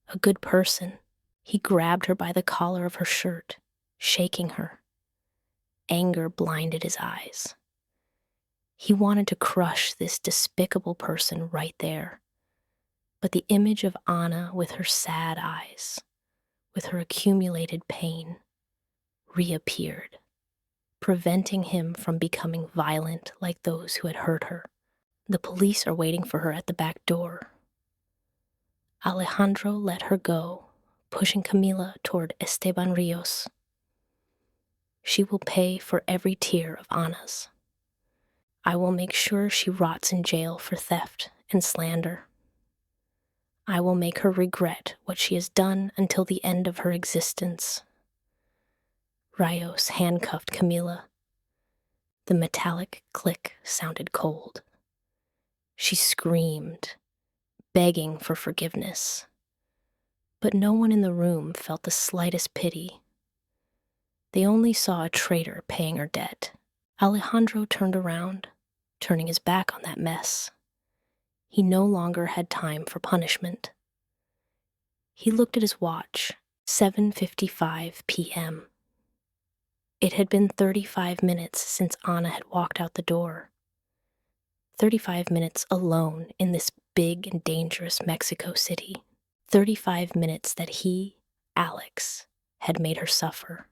a good person. He grabbed her by the collar of her shirt, shaking her. Anger blinded his eyes. He wanted to crush this despicable person right there. But the image of Ana with her sad eyes, with her accumulated pain, reappeared, preventing him from becoming violent like those who had hurt her. "The police are waiting for her at the back door." Alejandro let her go, pushing Camila toward Esteban Rios. "She will pay for every tear of Ana's. I will make sure she rots in jail for theft and slander. I will make her regret what she has done until the end of her existence." Rios handcuffed Camila. The metallic click sounded cold. She screamed, begging for forgiveness. But no one in the room felt the slightest pity. They only saw a traitor paying her debt. Alejandro turned around, turning his back on that mess. He no longer had time for punishment. He looked at his watch, 7:55 p.m. It had been 35 minutes since Ana had walked out the door. 35 minutes alone in this big and dangerous Mexico City. 35 minutes that he, Alex, had made her suffer.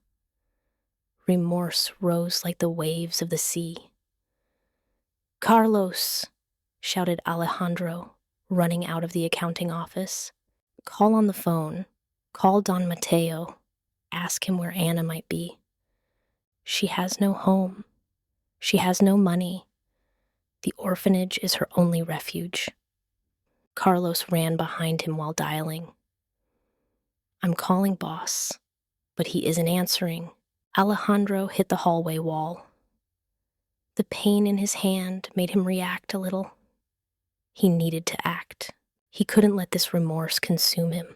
Remorse rose like the waves of the sea. "Carlos," shouted Alejandro, running out of the accounting office. "Call on the phone. Call Don Mateo. Ask him where Ana might be. She has no home. She has no money. The orphanage is her only refuge." Carlos ran behind him while dialing. "I'm calling, boss," but he isn't answering. Alejandro hit the hallway wall. The pain in his hand made him react a little. He needed to act. He couldn't let this remorse consume him.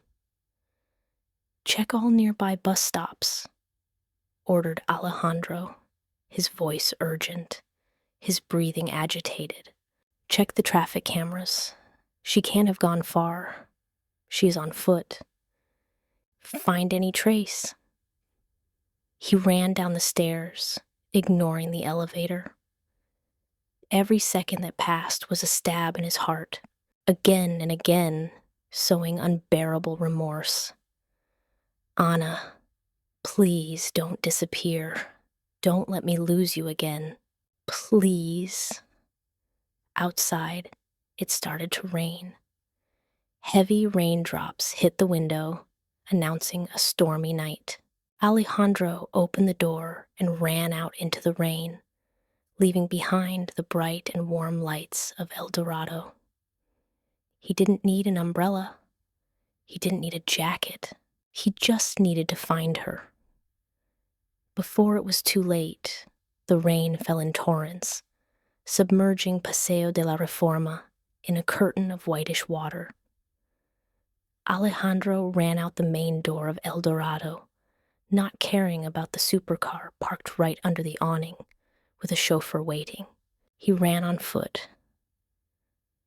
"Check all nearby bus stops," ordered Alejandro, his voice urgent, his breathing agitated. "Check the traffic cameras. She can't have gone far. She is on foot. Find any trace." He ran down the stairs, ignoring the elevator. Every second that passed was a stab in his heart, again and again, sowing unbearable remorse. "Ana, please don't disappear. Don't let me lose you again. Please." Outside, it started to rain. Heavy raindrops hit the window, announcing a stormy night. Alejandro opened the door and ran out into the rain, leaving behind the bright and warm lights of El Dorado. He didn't need an umbrella. He didn't need a jacket. He just needed to find her. Before it was too late, the rain fell in torrents, submerging Paseo de la Reforma in a curtain of whitish water. Alejandro ran out the main door of El Dorado, not caring about the supercar parked right under the awning, with a chauffeur waiting. He ran on foot.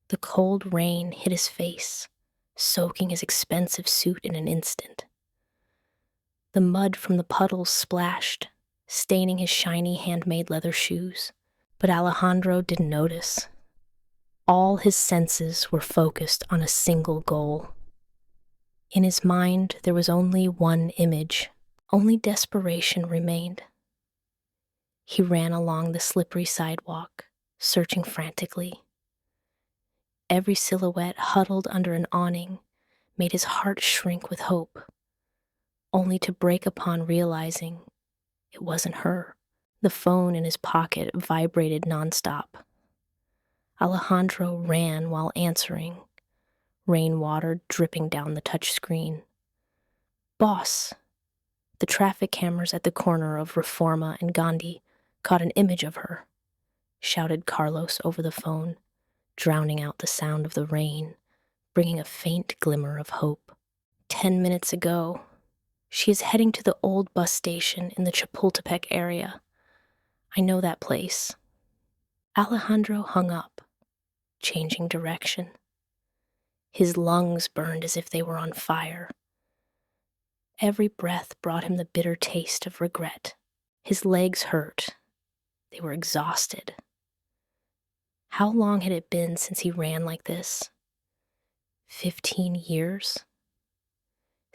The cold rain hit his face, soaking his expensive suit in an instant. The mud from the puddles splashed, staining his shiny handmade leather shoes, but Alejandro didn't notice. All his senses were focused on a single goal. In his mind, there was only one image. Only desperation remained. He ran along the slippery sidewalk, searching frantically. Every silhouette huddled under an awning made his heart shrink with hope, only to break upon realizing it wasn't her. The phone in his pocket vibrated nonstop. Alejandro ran while answering, rainwater dripping down the touchscreen. "Boss!" The traffic cameras at the corner of Reforma and Gandhi caught an image of her, shouted Carlos over the phone, drowning out the sound of the rain, bringing a faint glimmer of hope. 10 minutes ago, she is heading to the old bus station in the Chapultepec area. I know that place. Alejandro hung up, changing direction. His lungs burned as if they were on fire. Every breath brought him the bitter taste of regret. His legs hurt. They were exhausted. How long had it been since he ran like this? 15 years?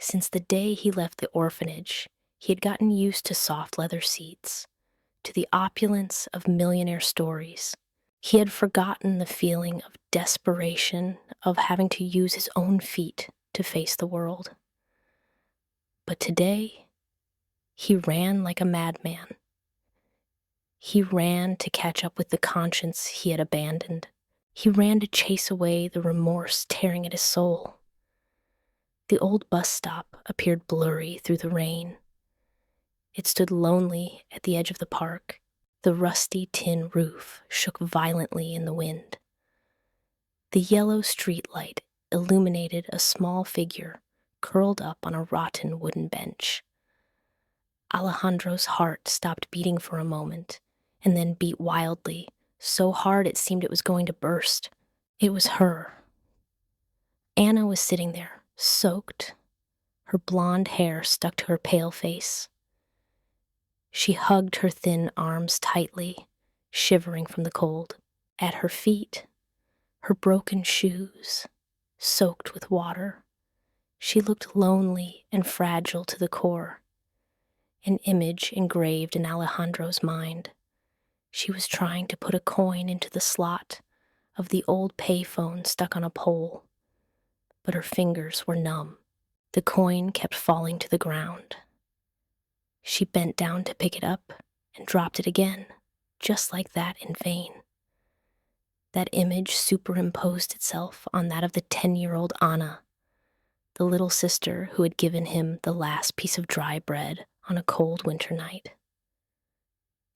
Since the day he left the orphanage, he had gotten used to soft leather seats, to the opulence of millionaire stories. He had forgotten the feeling of desperation of having to use his own feet to face the world. But today, he ran like a madman. He ran to catch up with the conscience he had abandoned. He ran to chase away the remorse tearing at his soul. The old bus stop appeared blurry through the rain. It stood lonely at the edge of the park. The rusty tin roof shook violently in the wind. The yellow streetlight illuminated a small figure curled up on a rotten wooden bench. Alejandro's heart stopped beating for a moment, and then beat wildly, so hard it seemed it was going to burst. It was her. Ana was sitting there, soaked, her blonde hair stuck to her pale face. She hugged her thin arms tightly, shivering from the cold. At her feet, her broken shoes, soaked with water. She looked lonely and fragile to the core. An image engraved in Alejandro's mind. She was trying to put a coin into the slot of the old payphone stuck on a pole, but her fingers were numb. The coin kept falling to the ground. She bent down to pick it up and dropped it again, just like that, in vain. That image superimposed itself on that of the 10-year-old Ana, the little sister who had given him the last piece of dry bread on a cold winter night.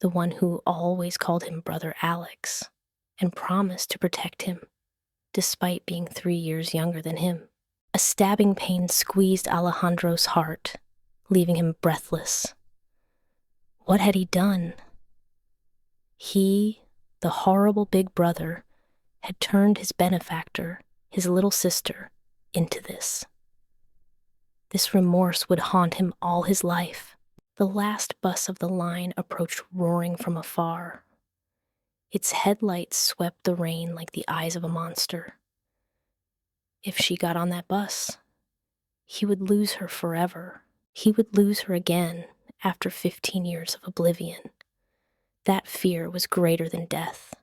The one who always called him Brother Alex and promised to protect him, despite being 3 years younger than him. A stabbing pain squeezed Alejandro's heart, leaving him breathless. What had he done? He, the horrible big brother, had turned his benefactor, his little sister, into this. This remorse would haunt him all his life. The last bus of the line approached roaring from afar. Its headlights swept the rain like the eyes of a monster. If she got on that bus, he would lose her forever. He would lose her again after 15 years of oblivion. That fear was greater than death.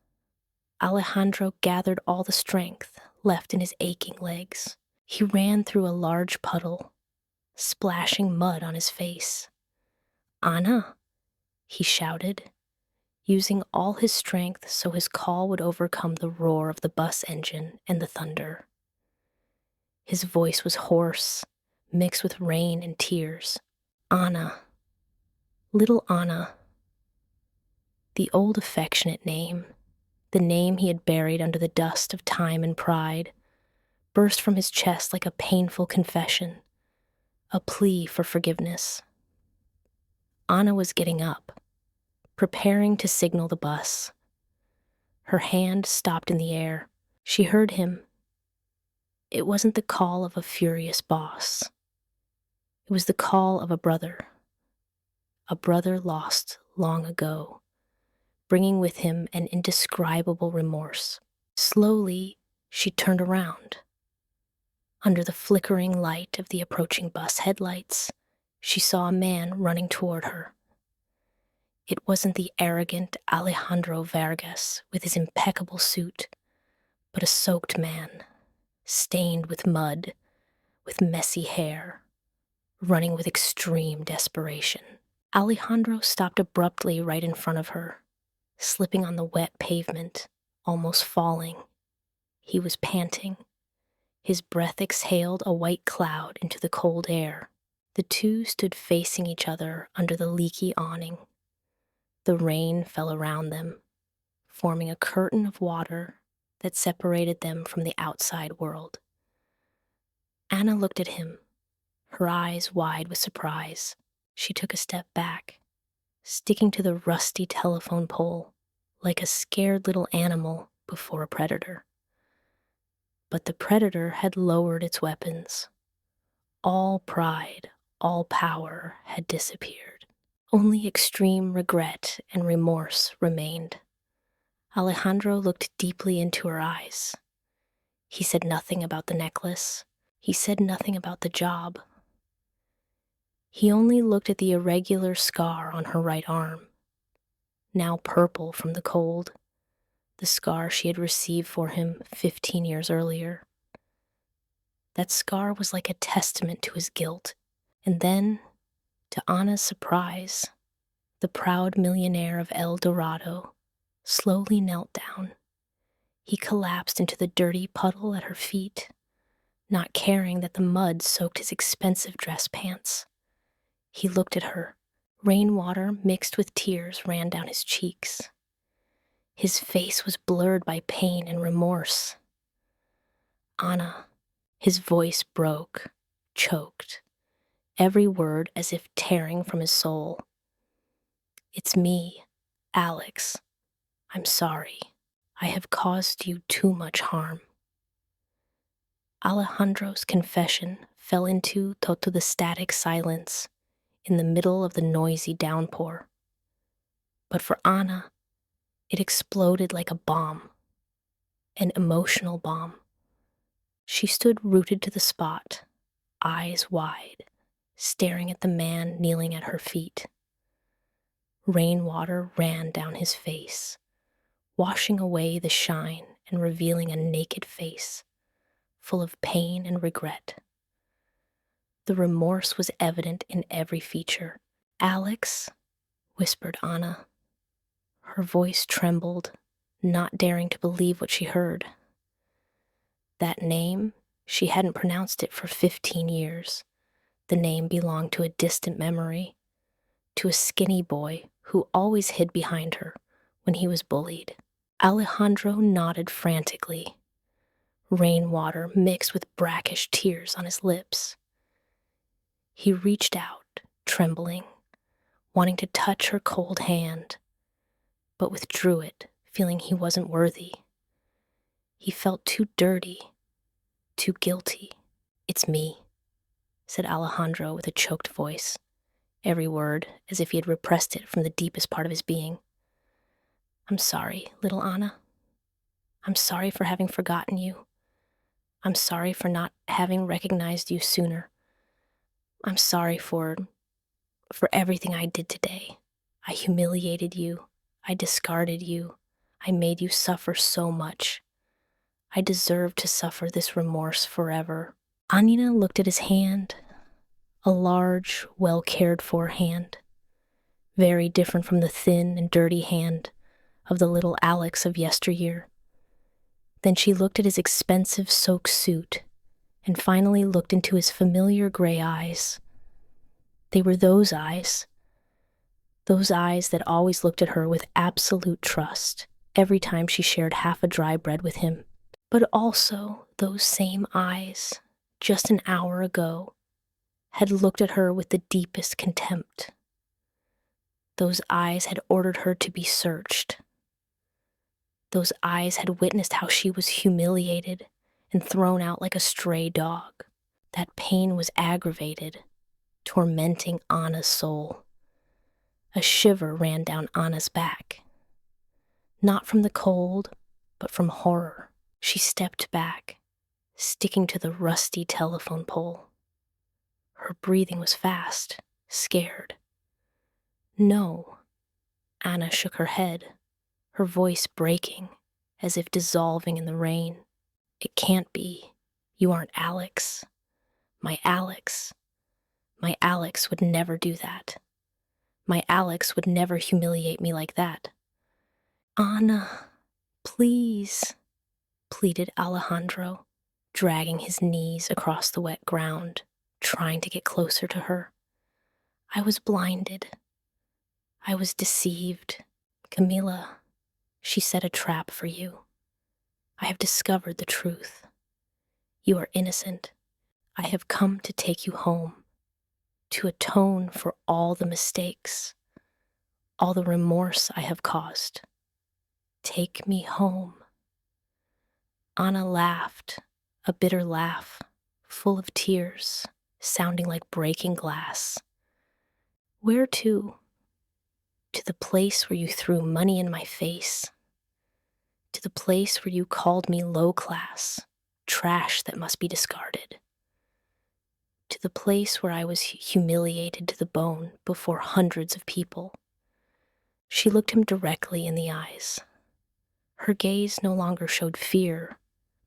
Alejandro gathered all the strength left in his aching legs. He ran through a large puddle, splashing mud on his face. "Ana," he shouted, using all his strength so his call would overcome the roar of the bus engine and the thunder. His voice was hoarse, mixed with rain and tears. "Ana, little Ana." The old affectionate name, the name he had buried under the dust of time and pride, burst from his chest like a painful confession, a plea for forgiveness. Ana was getting up, preparing to signal the bus. Her hand stopped in the air. She heard him. It wasn't the call of a furious boss. It was the call of a brother lost long ago, bringing with him an indescribable remorse. Slowly, she turned around. Under the flickering light of the approaching bus headlights, she saw a man running toward her. It wasn't the arrogant Alejandro Vargas with his impeccable suit, but a soaked man, stained with mud, with messy hair, running with extreme desperation. Alejandro stopped abruptly right in front of her, slipping on the wet pavement, almost falling. He was panting. His breath exhaled a white cloud into the cold air. The two stood facing each other under the leaky awning. The rain fell around them, forming a curtain of water that separated them from the outside world. Ana looked at him, her eyes wide with surprise. She took a step back, sticking to the rusty telephone pole like a scared little animal before a predator. But the predator had lowered its weapons. All pride, all power had disappeared. Only extreme regret and remorse remained. Alejandro looked deeply into her eyes. He said nothing about the necklace. He said nothing about the job. He only looked at the irregular scar on her right arm, now purple from the cold, the scar she had received for him 15 years earlier. That scar was like a testament to his guilt. And then, to Ana's surprise, the proud millionaire of El Dorado slowly knelt down. He collapsed into the dirty puddle at her feet, not caring that the mud soaked his expensive dress pants. He looked at her. Rainwater mixed with tears ran down his cheeks. His face was blurred by pain and remorse. "Ana," his voice broke, choked, every word as if tearing from his soul. "It's me, Alex. I'm sorry. I have caused you too much harm." Alejandro's confession fell into the static silence in the middle of the noisy downpour. But for Ana, it exploded like a bomb, an emotional bomb. She stood rooted to the spot, eyes wide, staring at the man kneeling at her feet. Rainwater ran down his face, washing away the shine and revealing a naked face, full of pain and regret. The remorse was evident in every feature. "Alex," whispered Ana. Her voice trembled, not daring to believe what she heard. That name, she hadn't pronounced it for 15 years. The name belonged to a distant memory, to a skinny boy who always hid behind her when he was bullied. Alejandro nodded frantically, rainwater mixed with brackish tears on his lips. He reached out, trembling, wanting to touch her cold hand, but withdrew it, feeling he wasn't worthy. He felt too dirty, too guilty. "It's me," said Alejandro with a choked voice, every word as if he had repressed it from the deepest part of his being. "I'm sorry, little Ana. I'm sorry for having forgotten you. I'm sorry for not having recognized you sooner. I'm sorry for everything I did today. I humiliated you. I discarded you. I made you suffer so much. I deserve to suffer this remorse forever." Anina looked at his hand, a large, well-cared-for hand, very different from the thin and dirty hand of the little Alex of yesteryear. Then she looked at his expensive soaked suit and finally looked into his familiar gray eyes. They were those eyes that always looked at her with absolute trust every time she shared half a dry bread with him. But also those same eyes, just an hour ago, had looked at her with the deepest contempt. Those eyes had ordered her to be searched. Those eyes had witnessed how she was humiliated and thrown out like a stray dog. That pain was aggravated, tormenting Anna's soul. A shiver ran down Anna's back. Not from the cold, but from horror. She stepped back, sticking to the rusty telephone pole. Her breathing was fast, scared. No. Anna shook her head, her voice breaking, as if dissolving in the rain. It can't be. You aren't Alex. My Alex. My Alex would never do that. My Alex would never humiliate me like that. Anna, please, pleaded Alejandro, dragging his knees across the wet ground, trying to get closer to her. I was blinded. I was deceived. Camila, she set a trap for you. I have discovered the truth. You are innocent. I have come to take you home, to atone for all the mistakes, all the remorse I have caused. Take me home. Anna laughed, a bitter laugh, full of tears, sounding like breaking glass. Where to? To the place where you threw money in my face. To the place where you called me low class, trash that must be discarded. To the place where I was humiliated to the bone before hundreds of people. She looked him directly in the eyes. Her gaze no longer showed fear,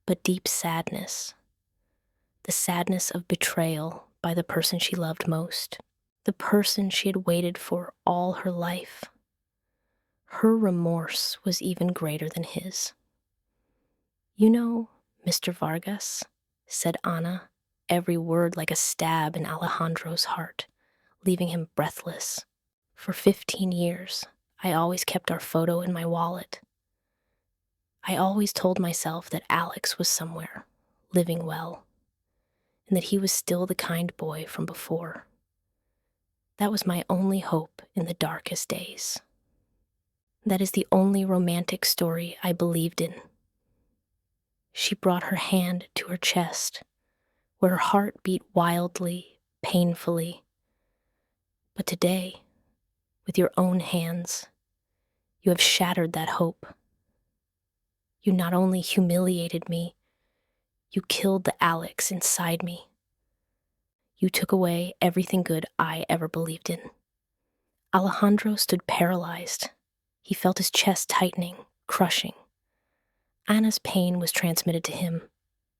but deep sadness. The sadness of betrayal by the person she loved most, the person she had waited for all her life. Her remorse was even greater than his. You know, Mr. Vargas, said Ana, every word like a stab in Alejandro's heart, leaving him breathless. For 15 years, I always kept our photo in my wallet. I always told myself that Alex was somewhere, living well, and that he was still the kind boy from before. That was my only hope in the darkest days. That is the only romantic story I believed in. She brought her hand to her chest, where her heart beat wildly, painfully. But today, with your own hands, you have shattered that hope. You not only humiliated me, you killed the Alex inside me. You took away everything good I ever believed in. Alejandro stood paralyzed. He felt his chest tightening, crushing. Anna's pain was transmitted to him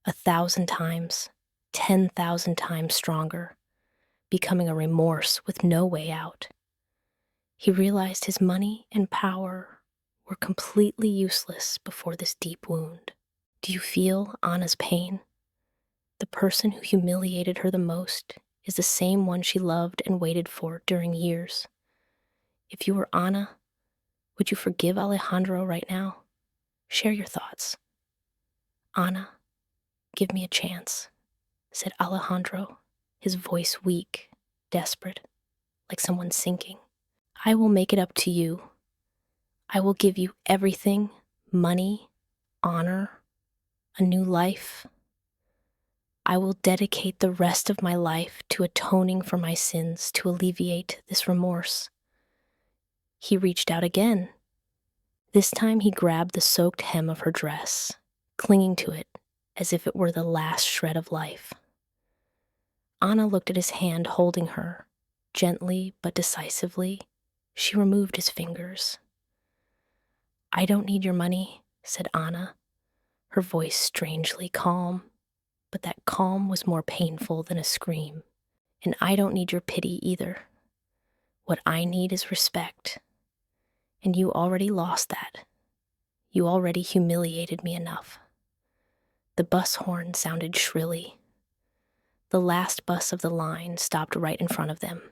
1,000 times, 10,000 times stronger, becoming a remorse with no way out. He realized his money and power were completely useless before this deep wound. Do you feel Anna's pain? The person who humiliated her the most is the same one she loved and waited for during years. If you were Anna, would you forgive Alejandro right now? Share your thoughts. Anna, give me a chance, said Alejandro, his voice weak, desperate, like someone sinking. I will make it up to you. I will give you everything, money, honor, a new life. I will dedicate the rest of my life to atoning for my sins to alleviate this remorse. He reached out again. This time he grabbed the soaked hem of her dress, clinging to it as if it were the last shred of life. Anna looked at his hand holding her. Gently but decisively, she removed his fingers. I don't need your money, said Anna, her voice strangely calm. but that calm was more painful than a scream. And I don't need your pity either. What I need is respect. And you already lost that. You already humiliated me enough. The bus horn sounded shrilly. The last bus of the line stopped right in front of them.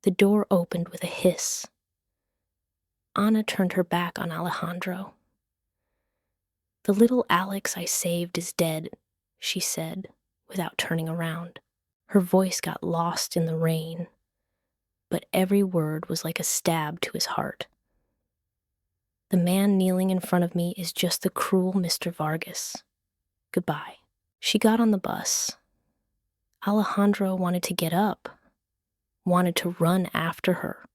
The door opened with a hiss. Ana turned her back on Alejandro. "The little Alex I saved is dead," she said, without turning around. Her voice got lost in the rain, but every word was like a stab to his heart. "The man kneeling in front of me is just the cruel Mr. Vargas. Goodbye." She got on the bus. Alejandro wanted to get up, wanted to run after her,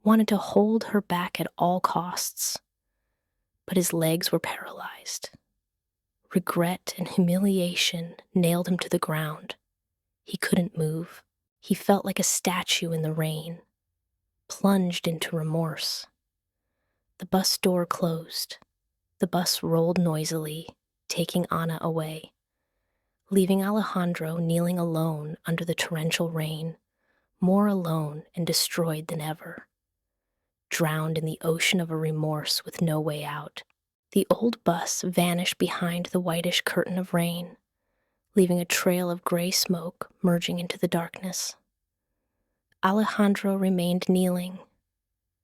wanted to hold her back at all costs, but his legs were paralyzed. Regret and humiliation nailed him to the ground. He couldn't move. He felt like a statue in the rain, plunged into remorse. The bus door closed. The bus rolled noisily, taking Ana away, leaving Alejandro kneeling alone under the torrential rain, more alone and destroyed than ever, drowned in the ocean of a remorse with no way out. The old bus vanished behind the whitish curtain of rain, leaving a trail of gray smoke merging into the darkness. Alejandro remained kneeling,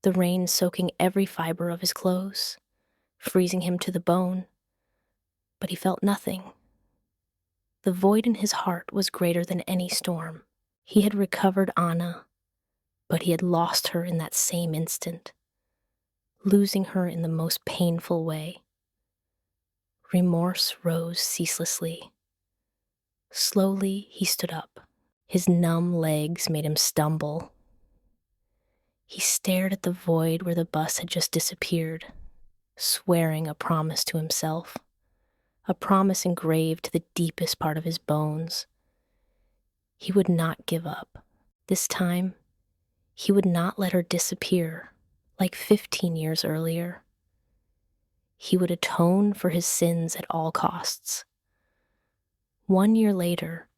the rain soaking every fiber of his clothes, freezing him to the bone, but he felt nothing. The void in his heart was greater than any storm. He had recovered Ana, but he had lost her in that same instant, losing her in the most painful way. Remorse rose ceaselessly. Slowly, he stood up. His numb legs made him stumble. He stared at the void where the bus had just disappeared, swearing a promise to himself, a promise engraved to the deepest part of his bones. He would not give up. This time, he would not let her disappear like 15 years earlier. He would atone for his sins at all costs. 1 year later,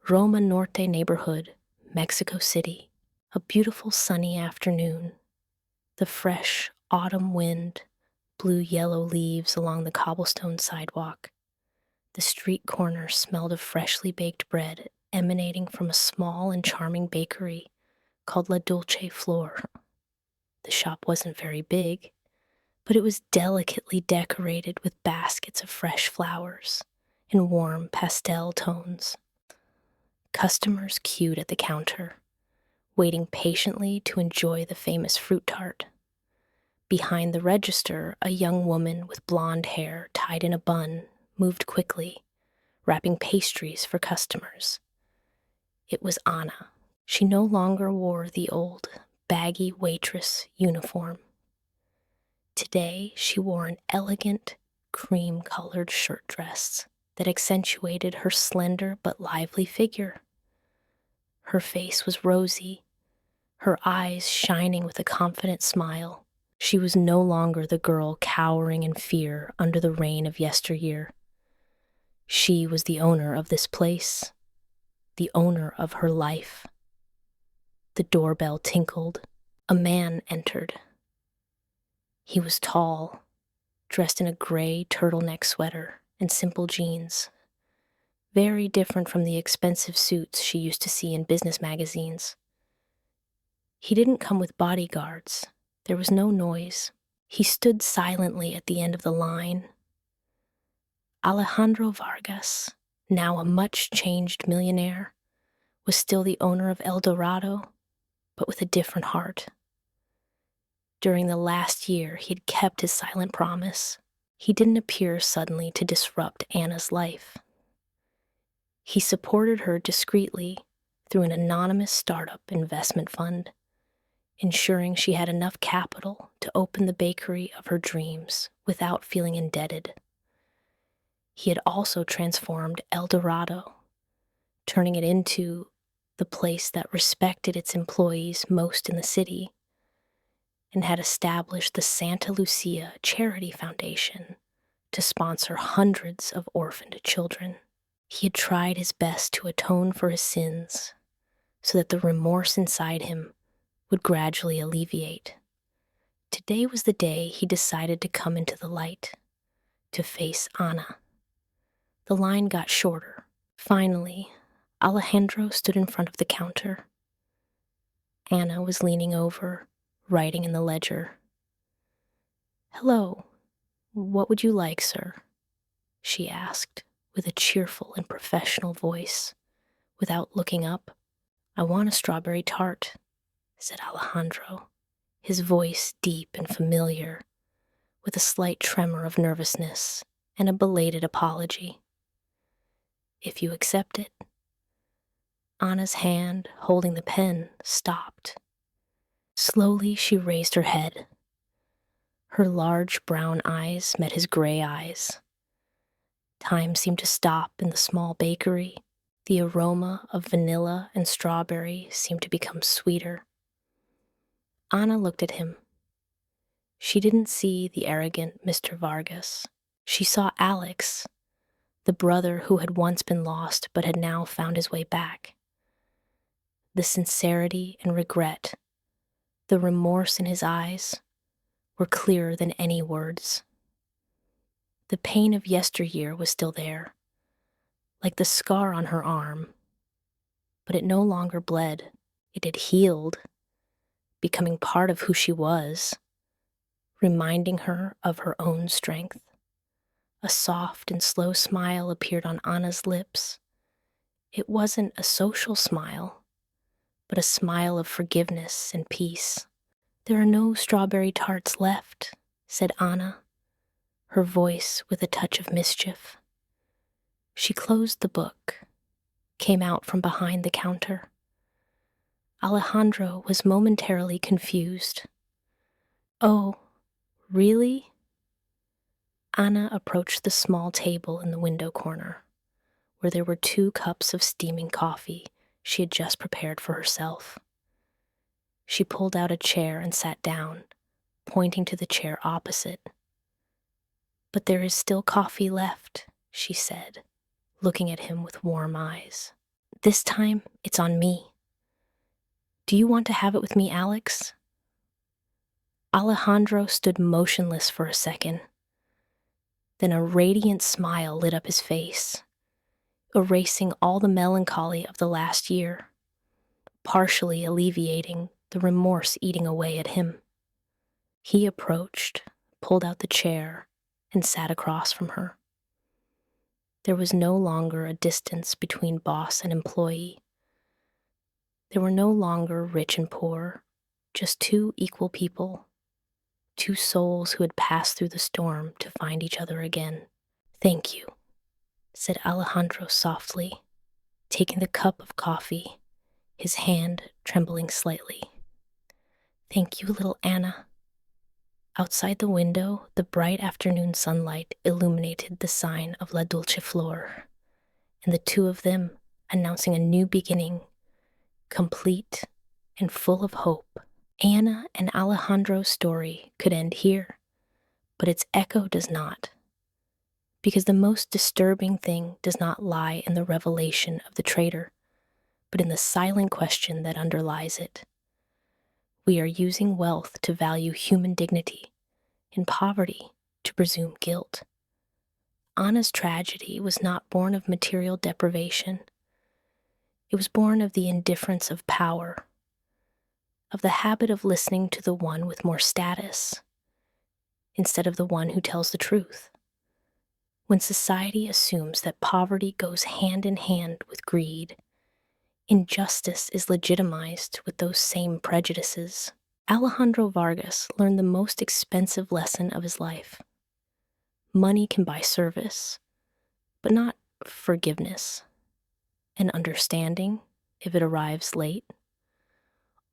Roma Norte neighborhood, Mexico City, a beautiful sunny afternoon. The fresh autumn wind blew yellow leaves along the cobblestone sidewalk. The street corner smelled of freshly baked bread emanating from a small and charming bakery called La Dulce Flor. The shop wasn't very big, but it was delicately decorated with baskets of fresh flowers in warm pastel tones. Customers queued at the counter, waiting patiently to enjoy the famous fruit tart. Behind the register, a young woman with blonde hair tied in a bun moved quickly, wrapping pastries for customers. It was Ana. She no longer wore the old, baggy waitress uniform. Today, she wore an elegant, cream-colored shirt dress that accentuated her slender but lively figure. Her face was rosy, her eyes shining with a confident smile. She was no longer the girl cowering in fear under the rain of yesteryear. She was the owner of this place, the owner of her life. The doorbell tinkled. A man entered. He was tall, dressed in a gray turtleneck sweater and simple jeans, very different from the expensive suits she used to see in business magazines. He didn't come with bodyguards. There was no noise. He stood silently at the end of the line. Alejandro Vargas, now a much-changed millionaire, was still the owner of El Dorado, but with a different heart. During the last year, he had kept his silent promise. He didn't appear suddenly to disrupt Anna's life. He supported her discreetly through an anonymous startup investment fund, ensuring she had enough capital to open the bakery of her dreams without feeling indebted. He had also transformed El Dorado, turning it into the place that respected its employees most in the city, and had established the Santa Lucia Charity Foundation to sponsor hundreds of orphaned children. He had tried his best to atone for his sins so that the remorse inside him would gradually alleviate. Today was the day he decided to come into the light, to face Ana. The line got shorter. Finally, Alejandro stood in front of the counter. Ana was leaning over, writing in the ledger. "Hello, what would you like, sir?" she asked, with a cheerful and professional voice, without looking up. "I want a strawberry tart," said Alejandro, his voice deep and familiar, with a slight tremor of nervousness and a belated apology. "If you accept it." Ana's hand, holding the pen, stopped. Slowly she raised her head. Her large brown eyes met his gray eyes. Time seemed to stop in the small bakery. The aroma of vanilla and strawberry seemed to become sweeter. Ana looked at him. She didn't see the arrogant Mr. Vargas. She saw Alex, the brother who had once been lost but had now found his way back. The sincerity and regret, the remorse in his eyes, were clearer than any words. The pain of yesteryear was still there, like the scar on her arm, but it no longer bled. It had healed, becoming part of who she was, reminding her of her own strength. A soft and slow smile appeared on Ana's lips. It wasn't a social smile, but a smile of forgiveness and peace. "There are no strawberry tarts left," said Ana, her voice with a touch of mischief. She closed the book, came out from behind the counter. Alejandro was momentarily confused. "Oh, really?" Ana approached the small table in the window corner, where there were 2 cups of steaming coffee she had just prepared for herself. She pulled out a chair and sat down, pointing to the chair opposite. "But there is still coffee left," she said, looking at him with warm eyes. "This time, it's on me. Do you want to have it with me, Alex?" Alejandro stood motionless for a second. Then a radiant smile lit up his face, erasing all the melancholy of the last year, partially alleviating the remorse eating away at him. He approached, pulled out the chair, and sat across from her. There was no longer a distance between boss and employee. There were no longer rich and poor, just 2 equal people, 2 souls who had passed through the storm to find each other again. "Thank you," said Alejandro softly, taking the cup of coffee, his hand trembling slightly. "Thank you, little Ana." Outside the window, the bright afternoon sunlight illuminated the sign of La Dulce Flor, and the 2 of them announcing a new beginning, complete and full of hope. Ana and Alejandro's story could end here, but its echo does not, because the most disturbing thing does not lie in the revelation of the traitor, but in the silent question that underlies it. We are using wealth to value human dignity, and poverty to presume guilt. Ana's tragedy was not born of material deprivation. It was born of the indifference of power, of the habit of listening to the one with more status, instead of the one who tells the truth. When society assumes that poverty goes hand in hand with greed, injustice is legitimized with those same prejudices. Alejandro Vargas learned the most expensive lesson of his life. Money can buy service, but not forgiveness. And understanding, if it arrives late,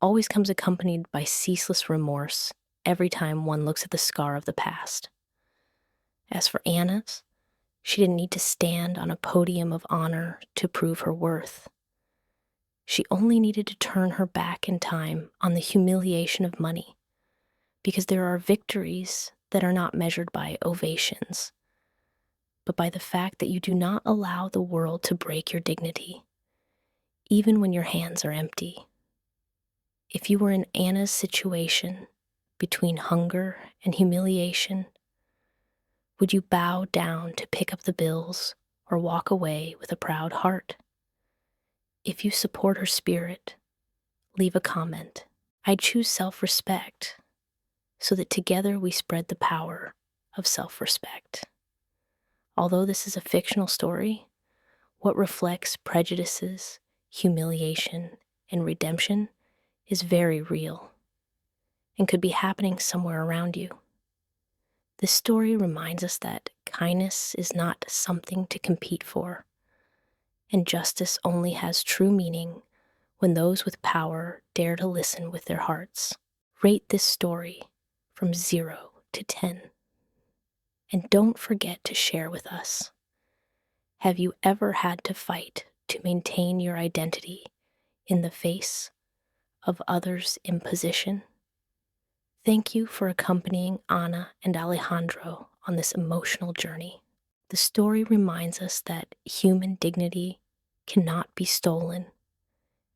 always comes accompanied by ceaseless remorse every time one looks at the scar of the past. As for Ana's, she didn't need to stand on a podium of honor to prove her worth. She only needed to turn her back in time on the humiliation of money, because there are victories that are not measured by ovations, but by the fact that you do not allow the world to break your dignity, even when your hands are empty. If you were in Anna's situation between hunger and humiliation, would you bow down to pick up the bills or walk away with a proud heart? If you support her spirit, leave a comment. I choose self-respect so that together we spread the power of self-respect. Although this is a fictional story, what reflects prejudices, humiliation, and redemption is very real and could be happening somewhere around you. This story reminds us that kindness is not something to compete for, and justice only has true meaning when those with power dare to listen with their hearts. Rate this story from 0 to 10. And don't forget to share with us. Have you ever had to fight to maintain your identity in the face of others' imposition? Thank you for accompanying Ana and Alejandro on this emotional journey. The story reminds us that human dignity cannot be stolen,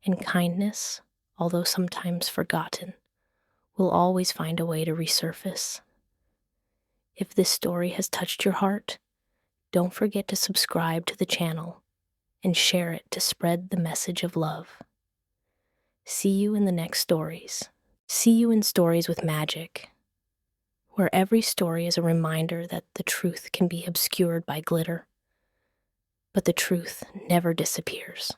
and kindness, although sometimes forgotten, will always find a way to resurface. If this story has touched your heart, don't forget to subscribe to the channel and share it to spread the message of love. See you in the next stories. See you in Stories with Magic, where every story is a reminder that the truth can be obscured by glitter, but the truth never disappears.